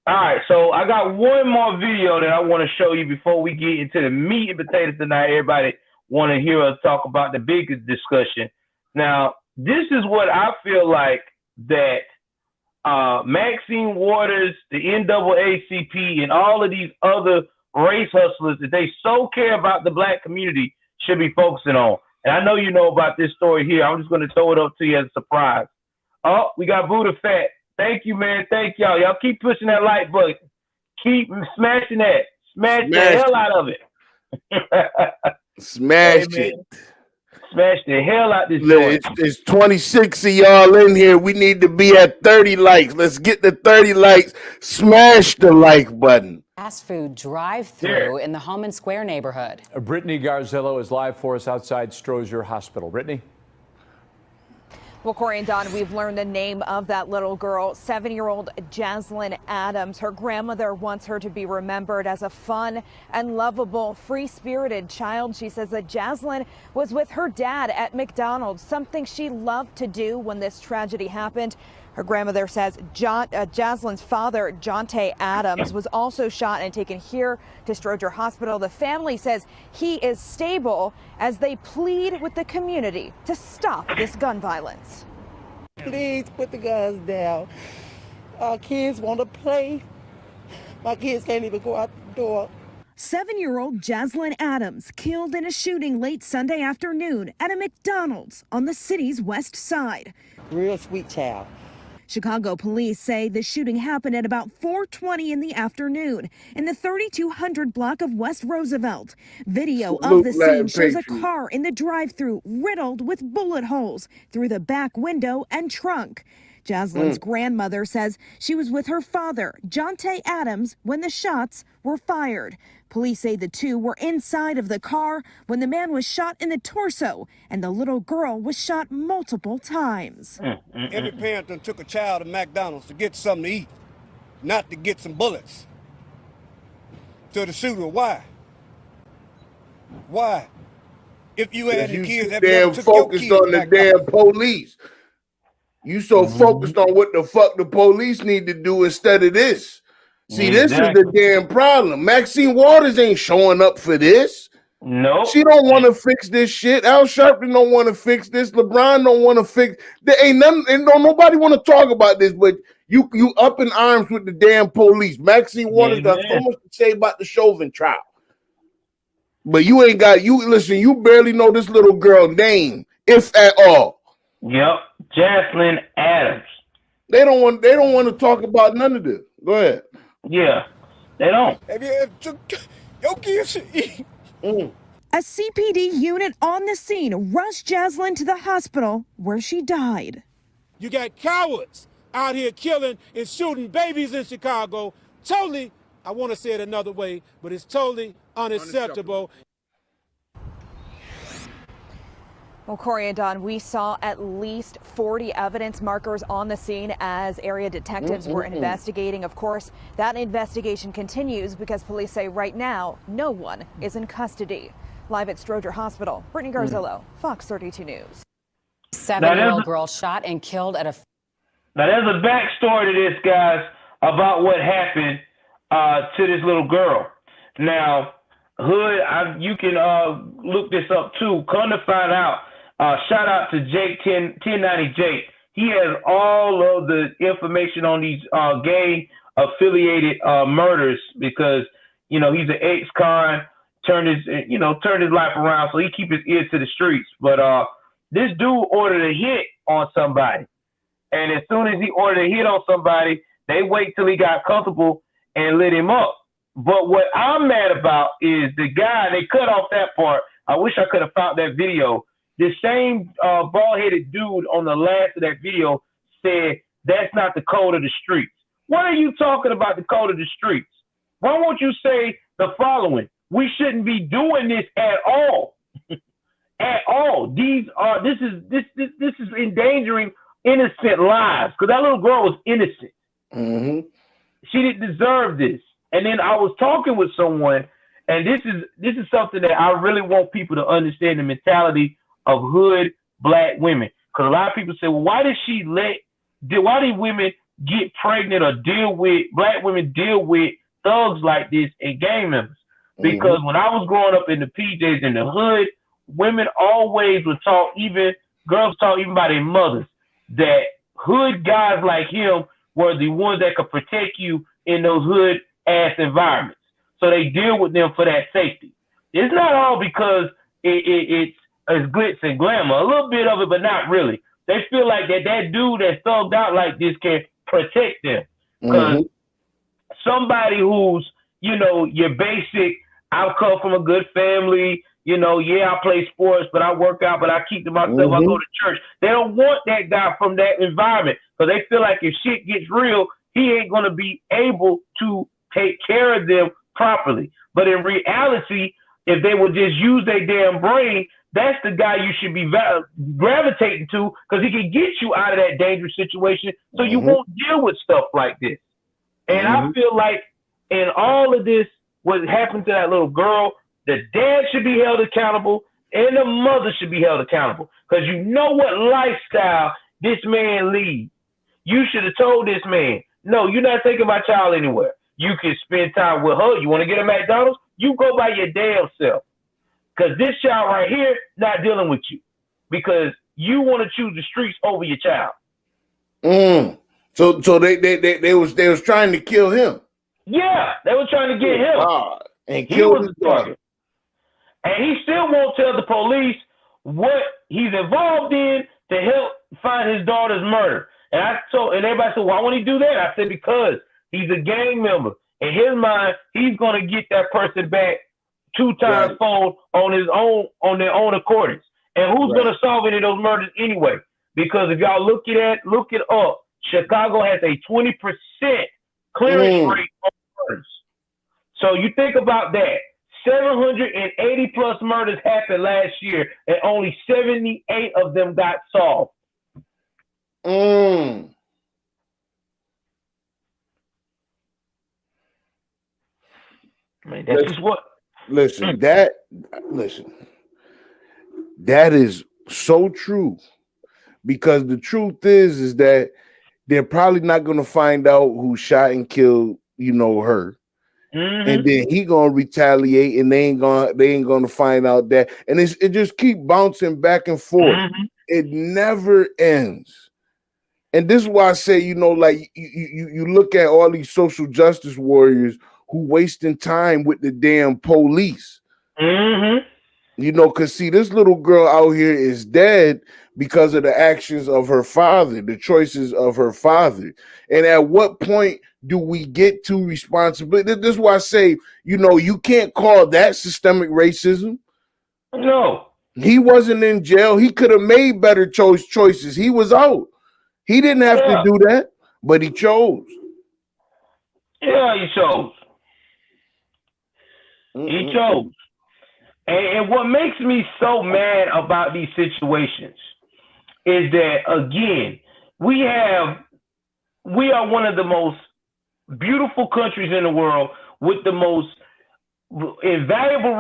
right. So I got one more video that I want to show you before we get into the meat and potatoes tonight. Everybody want to hear us talk about the biggest discussion. Now, this is what I feel like that Maxine Waters, the NAACP, and all of these other race hustlers that they so care about the black community should be focusing on. And I know you know about this story here. I'm just going to throw it up to you as a surprise. Oh, we got Buddha Fat. Thank you, man. Thank y'all. Y'all keep pushing that like button. Keep smashing that. Smash the hell out of it. Smash it. Smash the hell out this joint. It's 26 of y'all in here. We need to be at 30 likes. Let's get the 30 likes. Smash the like button. Fast food drive-through in the Holman Square neighborhood. Brittany Garzillo is live for us outside Strozier Hospital. Brittany? Well, Corey and Don, we've learned the name of that little girl, 7-year-old Jaslyn Adams. Her grandmother wants her to be remembered as a fun and lovable, free-spirited child. She says that Jaslyn was with her dad at McDonald's, something she loved to do when this tragedy happened. Her grandmother says Jaslyn's father, Jonte Adams, was also shot and taken here to Strozier Hospital. The family says he is stable as they plead with the community to stop this gun violence. Please put the guns down. Our kids want to play. My kids can't even go out the door. 7-year-old Jaslyn Adams killed in a shooting late Sunday afternoon at a McDonald's on the city's west side. Real sweet child. Chicago police say the shooting happened at about 4:20 in the afternoon in the 3200 block of West Roosevelt. Video of the scene shows a car in the drive-thru riddled with bullet holes through the back window and trunk. Jaslyn's grandmother says she was with her father, Jonte Adams, when the shots were fired. Police say the two were inside of the car when the man was shot in the torso and the little girl was shot multiple times. Every parent done took a child to McDonald's to get something to eat, not to get some bullets. To the shooter, why? Why? If you had the kids, have you ever took your kids focused on the damn police. You so focused on what the fuck the police need to do instead of this. See, this is the damn problem. Maxine Waters ain't showing up for this. No, she don't want to fix this shit. Al Sharpton don't want to fix this. LeBron don't want to fix. There ain't nothing. And nobody want to talk about this. But you up in arms with the damn police. Maxine Waters got so much to say about the Chauvin trial. But you ain't got listen. You barely know this little girl name, if at all. Yep, Jaslyn Adams. They don't want to talk about none of this. Go ahead. Yeah, they don't. Your kids should eat. A CPD unit on the scene rushed Jaslyn to the hospital where she died. You got cowards out here killing and shooting babies in Chicago. Totally, I want to say it another way, but it's totally unacceptable. Well, Corey and Don, we saw at least 40 evidence markers on the scene as area detectives were investigating. Of course, that investigation continues because police say right now no one is in custody. Live at Strozier Hospital, Brittany Garzillo, Fox 32 News. 7-year-old girl shot and killed at a... Now, there's a backstory to this, guys, about what happened to this little girl. Now, Hood, you can look this up, too. Come to find out, shout out to Jake 1090 Jake. He has all of the information on these gang-affiliated murders because, he's an ex-con, turned his life around, so he keep his ear to the streets. But this dude ordered a hit on somebody. And as soon as he ordered a hit on somebody, they wait till he got comfortable and lit him up. But what I'm mad about is the guy, they cut off that part. I wish I could have found that video. the same bald-headed dude on the last of that video said that's not the code of the streets. What are you talking about, the code of the streets? Why won't you say the following? We shouldn't be doing this at all. At all. This is endangering innocent lives, because that little girl was innocent. Mm-hmm. She didn't deserve this. And then I was talking with someone, and this is something that I really want people to understand, the mentality of hood black women. Because a lot of people say, well, why did women get pregnant or black women deal with thugs like this and gang members? Because when I was growing up in the PJs in the hood, women always were taught, girls taught even by their mothers, that hood guys like him were the ones that could protect you in those hood ass environments. So they deal with them for that safety. It's not all because it's glitz and glamour. A little bit of it, but not really. They feel like that dude that's thugged out like this can protect them. Because somebody who's, your basic, I come from a good family, I play sports, but I work out, but I keep to myself, I go to church. They don't want that guy from that environment, because they feel like if shit gets real, he ain't going to be able to take care of them properly. But in reality, if they would just use their damn brain, that's the guy you should be gravitating to, because he can get you out of that dangerous situation so you won't deal with stuff like this. And I feel like in all of this, what happened to that little girl, the dad should be held accountable and the mother should be held accountable, because you know what lifestyle this man leads. You should have told this man, no, you're not taking my child anywhere. You can spend time with her. You want to get a McDonald's? You go by your damn self. Because this child right here not dealing with you, because you want to choose the streets over your child. So they was trying to kill him. Yeah, they were trying to get him. And kill his daughter. And he still won't tell the police what he's involved in to help find his daughter's murder. And everybody said, why won't he do that? I said, because he's a gang member. In his mind, he's going to get that person back 2 times fold on their own accordance. And who's going to solve any of those murders anyway? Because if y'all look it up, Chicago has a 20% clearance rate on murders. So you think about that. 780 plus murders happened last year, and only 78 of them got solved. Man, that's just what. Listen, that is so true, because the truth is that they're probably not going to find out who shot and killed, her. And then he gonna retaliate, and they ain't gonna find out that, and it just keep bouncing back and forth. It never ends. And this is why I say, you look at all these social justice warriors who wasting time with the damn police. Because see, this little girl out here is dead because of the actions of her father, the choices of her father. And at what point do we get to responsibility? This is why I say, you can't call that systemic racism. No. He wasn't in jail. He could have made better choices. He was out. He didn't have to do that, but he chose. Yeah, he chose. He chose. And what makes me so mad about these situations is that, again, we are one of the most beautiful countries in the world with the most invaluable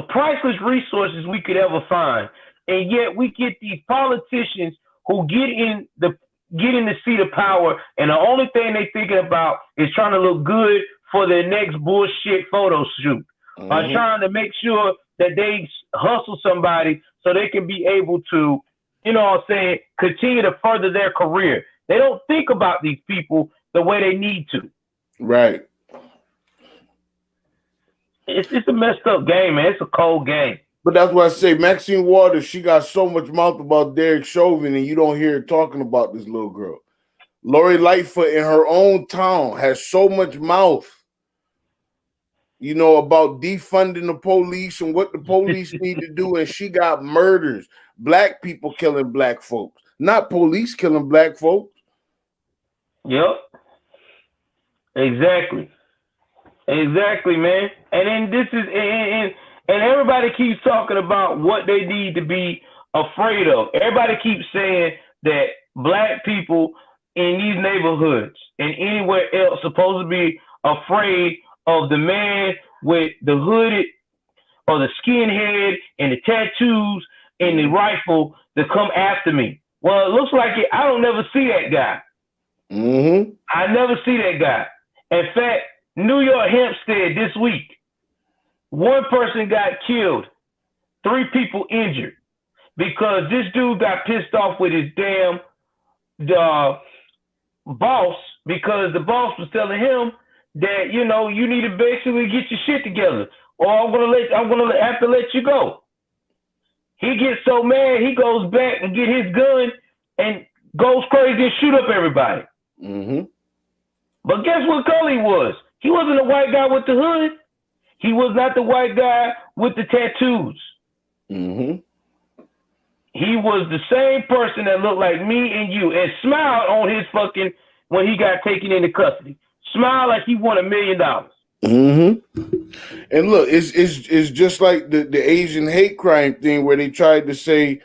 priceless resources we could ever find. And yet we get these politicians who get in the seat of power, and the only thing they thinking about is trying to look good for their next bullshit photo shoot. Or trying to make sure that they hustle somebody so they can be able to, continue to further their career. They don't think about these people the way they need to. Right. It's a messed up game, man. It's a cold game. But that's why I say Maxine Waters, she got so much mouth about Derek Chauvin, and you don't hear her talking about this little girl. Lori Lightfoot in her own town has so much mouth you know, about defunding the police and what the police need to do, and she got murders, black people killing black folks, not police killing black folks. Yep. Exactly. Exactly, man. And then this is and everybody keeps talking about what they need to be afraid of. Everybody keeps saying that black people in these neighborhoods and anywhere else supposed to be afraid of the man with the hooded or the skinhead and the tattoos and the rifle to come after me. Well, it looks like it. I don't never see that guy. Mm-hmm. I never see that guy. In fact, New York Hempstead this week, one person got killed, 3 people injured because this dude got pissed off with his damn boss because the boss was telling him that, you know, you need to basically get your shit together or I'm gonna have to let you go. He gets so mad he goes back and get his gun and goes crazy and shoot up everybody. Mm-hmm. But guess what color he was? He wasn't a white guy with the hood. He was not the white guy with the tattoos. Mm-hmm. He was the same person that looked like me and you and smiled on his fucking when he got taken into custody. Smiled like he won $1 million. Mm-hmm. And look, it's just like the Asian hate crime thing where they tried to say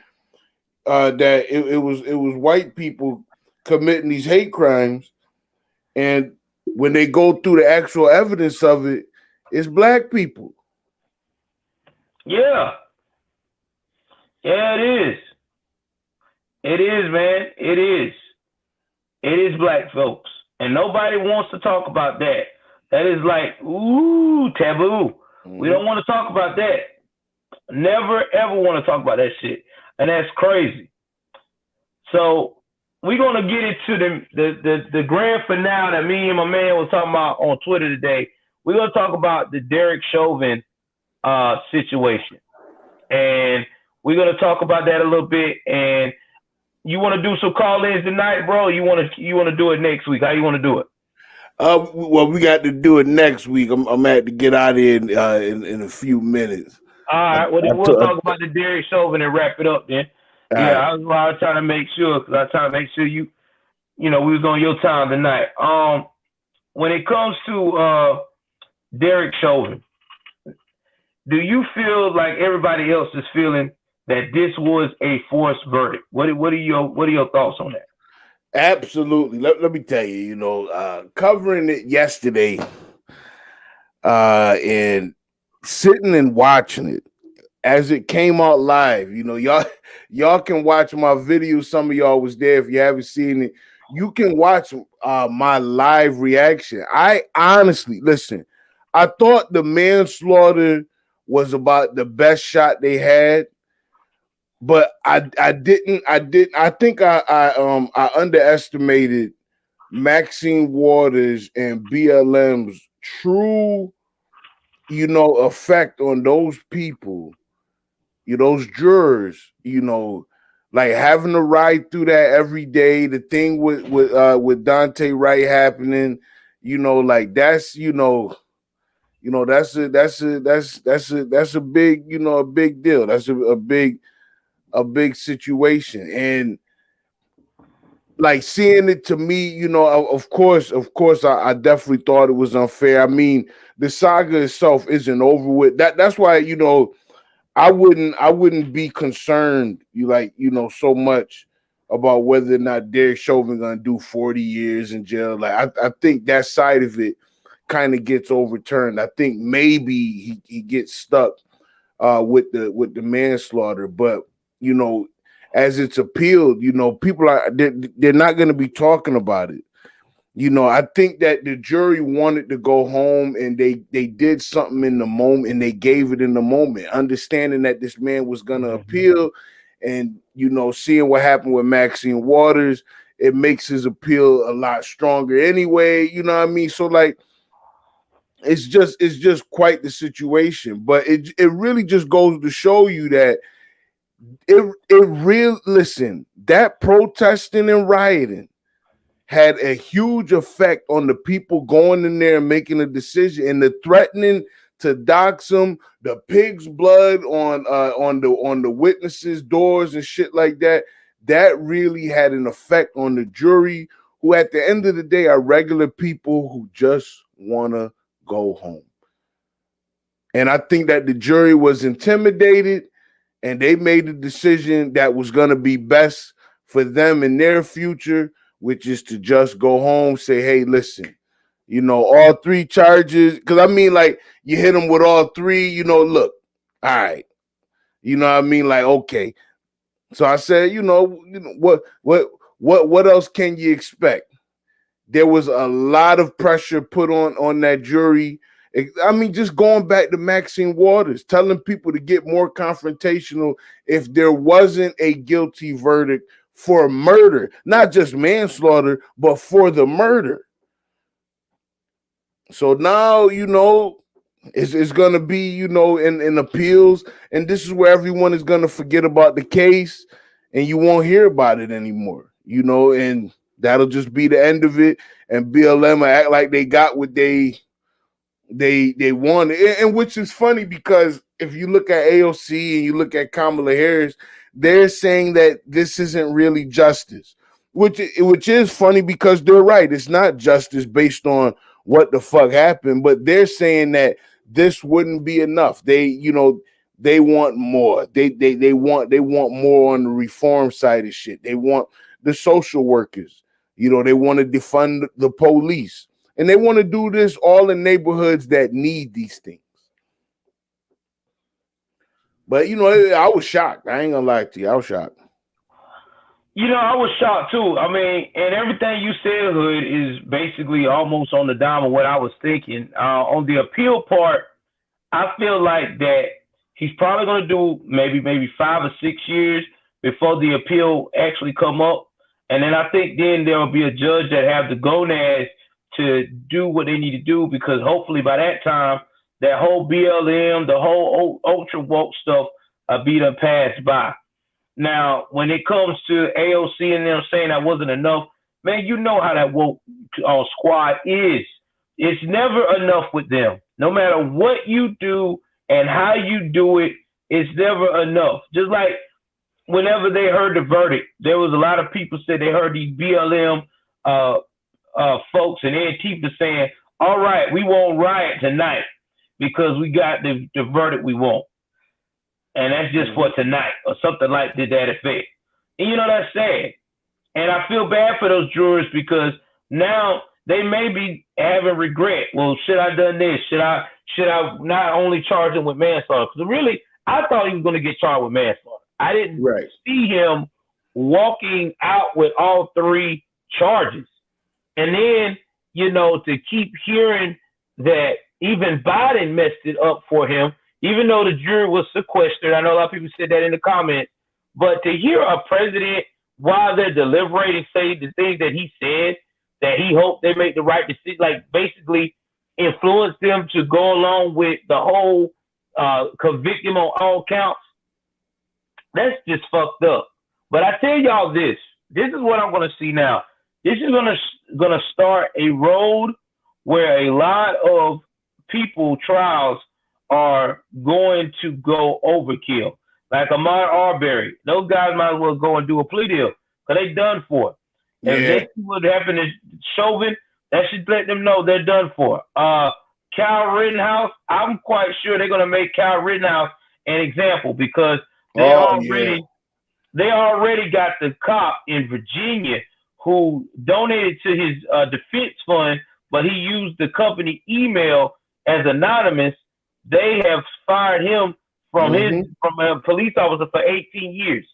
that it was white people committing these hate crimes, and when they go through the actual evidence of it, it's black people. Yeah. Yeah, it is. It is, man. It is. It is black folks. And nobody wants to talk about that. That is like, ooh, taboo. Mm-hmm. We don't want to talk about that. Never, ever want to talk about that shit. And that's crazy. So we're going to get into the grand finale that me and my man was talking about on Twitter today. We're going to talk about the Derek Chauvin situation. And we're going to talk about that a little bit. And you want to do some call-ins tonight, bro? You want to do it next week? How you want to do it? Well, we got to do it next week. I'm gonna have to get out of here in a few minutes. All right. Well, then we'll talk about the Derek Chauvin and wrap it up then. Yeah, right. I was trying to make sure because I was trying to make sure you know, we was on your time tonight. When it comes to Derek Chauvin, do you feel like everybody else is feeling that this was a forced verdict? What are your thoughts on that? Absolutely. Let me tell you, you know, covering it yesterday and sitting and watching it as it came out live. You know, y'all can watch my video. Some of y'all was there. If you haven't seen it, you can watch my live reaction. I honestly, listen, I thought the manslaughter was about the best shot they had. But I think I underestimated Maxine Waters and BLM's true, you know, effect on those people, you know, those jurors, you know, like having to ride through that every day. The thing with Dante Wright happening, you know, like that's that's a big, you know, a big deal. That's a big situation. And like seeing it, to me, you know, of course, I definitely thought it was unfair. I mean, the saga itself isn't over with. That's why, you know, I wouldn't be concerned, so much about whether or not Derek Chauvin gonna do 40 years in jail. Like I think that side of it kind of gets overturned. I think maybe he gets stuck with the manslaughter, but you know, as it's appealed, you know, people they're not going to be talking about it. You know, I think that the jury wanted to go home and they did something in the moment and they gave it in the moment, understanding that this man was going to appeal. And, you know, seeing what happened with Maxine Waters, it makes his appeal a lot stronger anyway. You know what I mean? So like, it's just quite the situation, but it really just goes to show you that listen, that protesting and rioting had a huge effect on the people going in there and making a decision, and the threatening to dox them, the pig's blood on the witnesses' doors and shit like that, that really had an effect on the jury, who at the end of the day are regular people who just want to go home. And I think that the jury was intimidated, and they made a decision that was going to be best for them in their future, which is to just go home, say, hey, listen, you know, all three charges, because I mean, like, you hit them with all three, you know, look, all right. You know what I mean? Like, okay. So I said, you know what else can you expect? There was a lot of pressure put on that jury. I mean, just going back to Maxine Waters, telling people to get more confrontational if there wasn't a guilty verdict for murder, not just manslaughter, but for the murder. So now, you know, it's going to be, you know, in appeals, and this is where everyone is going to forget about the case, and you won't hear about it anymore, you know, and that'll just be the end of it, and BLM will act like they got what they wanted, and which is funny because if you look at AOC and you look at Kamala Harris, they're saying that this isn't really justice, which is funny because they're right. It's not justice based on what the fuck happened, but they're saying that this wouldn't be enough. They, you know, they want more. They want more on the reform side of shit. They want the social workers. You know, they want to defund the police. And they want to do this all in neighborhoods that need these things. But, you know, I was shocked. I ain't going to lie to you. I was shocked. You know, I was shocked too. I mean, and everything you said, Hood, is basically almost on the dime of what I was thinking. On the appeal part, I feel like that he's probably going to do maybe 5 or 6 years before the appeal actually come up. And then I think then there'll be a judge that have the gonads to do what they need to do, because hopefully by that time, that whole BLM, the whole ultra woke stuff be done passed by. Now, when it comes to AOC and them saying that wasn't enough, man, you know how that woke squad is. It's never enough with them. No matter what you do and how you do it, it's never enough. Just like whenever they heard the verdict, there was a lot of people said they heard these BLM folks and Antifa saying, all right, we won't riot tonight because we got the verdict we want. And that's just for tonight or something like that effect. And you know, that's sad. And I feel bad for those jurors because now they may be having regret. Well, should I done this? Should I not only charge him with manslaughter? Because really, I thought he was going to get charged with manslaughter. I didn't see him walking out with all 3 charges. And then, you know, to keep hearing that even Biden messed it up for him, even though the jury was sequestered. I know a lot of people said that in the comments, but to hear a president while they're deliberating say the things that he said, that he hoped they make the right decision, like basically influence them to go along with the whole convict him on all counts, that's just fucked up. But I tell y'all this is what I'm going to see now. This is going to start a road where a lot of people trials are going to go overkill. Like Ahmaud Arbery, those guys might as well go and do a plea deal because they done for. Yeah. If they see what happened to Chauvin, that should let them know they're done for. Kyle Rittenhouse, I'm quite sure they're going to make Kyle Rittenhouse an example because they already got the cop in Virginia who donated to his defense fund, but he used the company email as anonymous. They have fired him from from a police officer for 18 years.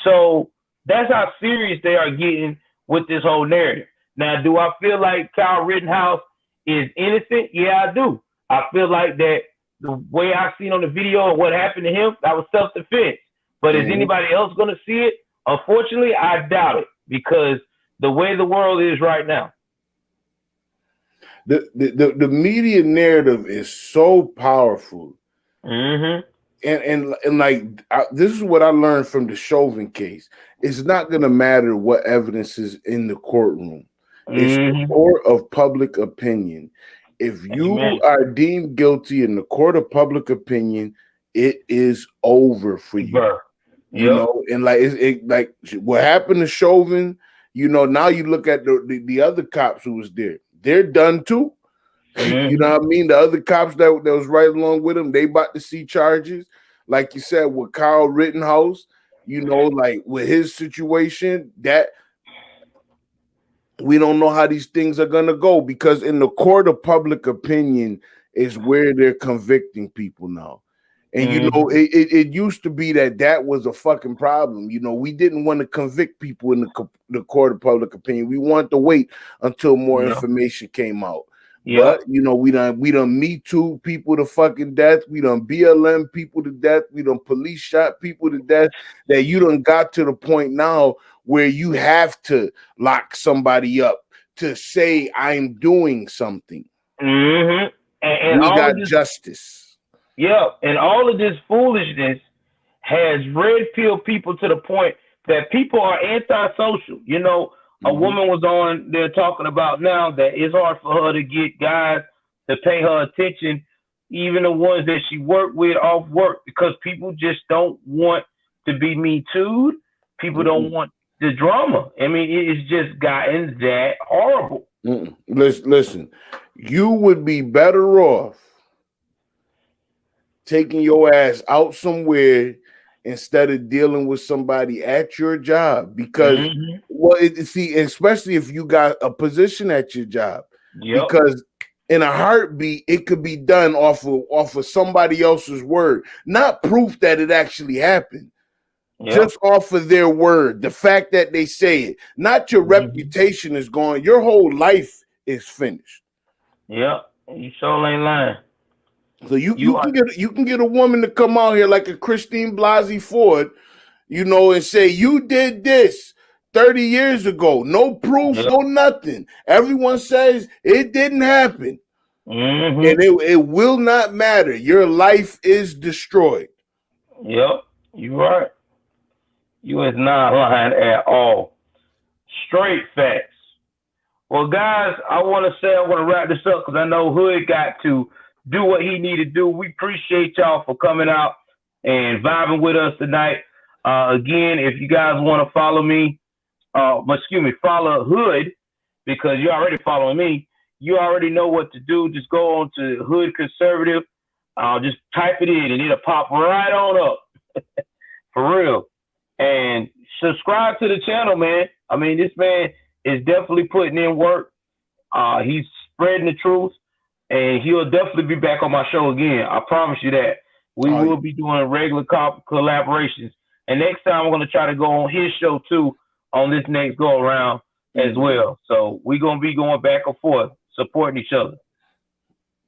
So that's how serious they are getting with this whole narrative. Now, do I feel like Kyle Rittenhouse is innocent? Yeah, I do. I feel like that the way I seen on the video and what happened to him, that was self-defense. But is anybody else going to see it? Unfortunately, I doubt it because the way the world is right now. The media narrative is so powerful. And like this is what I learned from the Chauvin case. It's not going to matter what evidence is in the courtroom. It's the court of public opinion. If you are deemed guilty in the court of public opinion, it is over for you. You know, and like like what happened to Chauvin, you know, now you look at the other cops who was there, they're done too. You know what I mean? The other cops that was right along with him, they about to see charges. Like you said, with Kyle Rittenhouse, you know, like with his situation, that we don't know how these things are gonna go, because in the court of public opinion is where they're convicting people now. And you know, it used to be that was a fucking problem. You know, we didn't want to convict people in the court of public opinion. We wanted to wait until more information came out. But you know, we done Me Too people to fucking death. We done BLM people to death. We done police shot people to death. That you done got to the point now where you have to lock somebody up to say I'm doing something. And we all got of this, justice. Yeah, and all of this foolishness has red pill people to the point that people are antisocial. You know, a woman was on there talking about now that it's hard for her to get guys to pay her attention, even the ones that she worked with off work, because people just don't want to be Me Too'd. People don't want the drama. I mean, it's just gotten that horrible. Listen, you would be better off taking your ass out somewhere instead of dealing with somebody at your job, because especially if you got a position at your job, because in a heartbeat it could be done off of somebody else's word, not proof that it actually happened. Just off of their word, the fact that they say it, not your reputation is gone, your whole life is finished. You sure ain't lying. So you can get a woman to come out here like a Christine Blasey Ford, you know, and say you did this 30 years ago, no proof, no nothing. Everyone says it didn't happen, and it will not matter. Your life is destroyed. You're right. You is not lying at all. Straight facts. Well, guys, I want to wrap this up because I know Hood got to do what he needed to do. We appreciate y'all for coming out and vibing with us tonight. Again, if you guys want to follow me, follow Hood, because you're already following me. You already know what to do. Just go on to Hood Conservative. Just type it in and it'll pop right on up. For real. And subscribe to the channel, man. I mean, this man is definitely putting in work. He's spreading the truth. And he'll definitely be back on my show again. I promise you that. We will be doing regular collaborations. And next time, I'm going to try to go on his show, too, on this next go-around as well. So we're going to be going back and forth, supporting each other.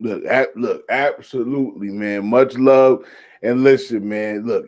Look, absolutely, man. Much love. And listen, man, look,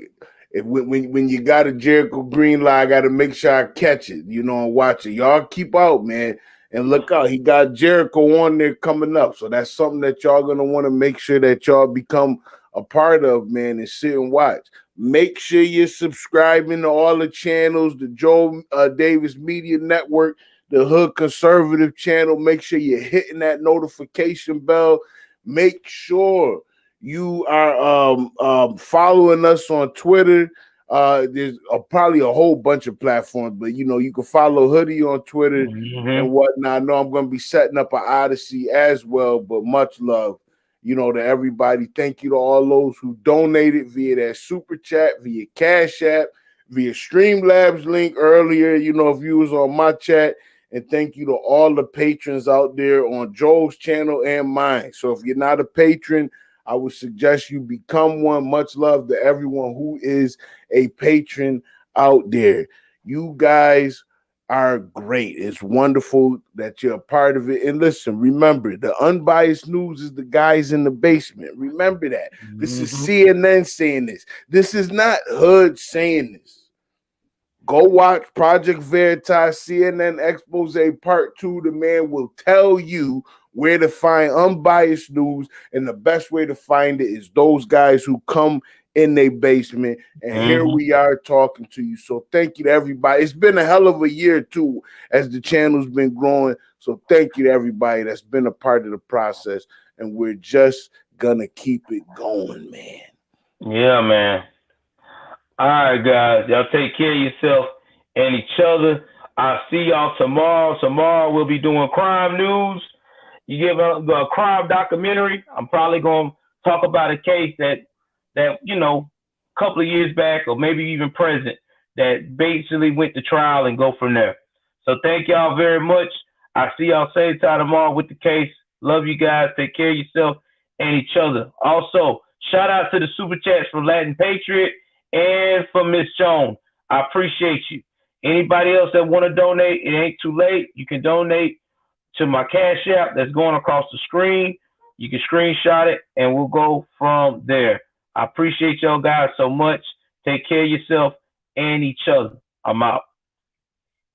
when you got a Jericho green light, I got to make sure I catch it, you know, and watch it. Y'all keep out, man. And look out, he got Jericho on there coming up. So that's something that y'all going to want to make sure that y'all become a part of, man, and sit and watch. Make sure you're subscribing to all the channels, the Joel Davis Media Network, the Hood Conservative channel. Make sure you're hitting that notification bell. Make sure you are following us on Twitter. There's probably a whole bunch of platforms, but you know, you can follow Hoodie on Twitter and whatnot. I know I'm going to be setting up an Odyssey as well, but much love, you know, to everybody. Thank you to all those who donated via that super chat, via Cash App, via Streamlabs link earlier, you know, if you was on my chat. And thank you to all the patrons out there on Joel's channel and mine. So if you're not a patron, I would suggest you become one. Much love to everyone who is a patron out there. You guys are great. It's wonderful that you're a part of it. And listen, remember, the unbiased news is the guys in the basement. Remember that. This is CNN saying this. This is not Hood saying this. Go watch Project Veritas CNN Expose Part 2. The man will tell you where to find unbiased news, and the best way to find it is those guys who come in their basement, and here we are talking to you. So thank you to everybody. It's been a hell of a year too, as the channel's been growing. So thank you to everybody that's been a part of the process, and we're just gonna keep it going, man. Yeah, man. All right, guys. Y'all take care of yourself and each other. I'll see y'all tomorrow. Tomorrow we'll be doing crime news. You give a crime documentary. I'm probably going to talk about a case that you know, a couple of years back or maybe even present that basically went to trial and go from there. So thank y'all very much. I'll see y'all same time tomorrow with the case. Love you guys. Take care of yourself and each other. Also, shout out to the super chats from Latin Patriot and from Miss Joan. I appreciate you. Anybody else that want to donate, it ain't too late. You can donate to my Cash App that's going across the screen. You can screenshot it, and we'll go from there. I appreciate y'all guys so much. Take care of yourself and each other. I'm out.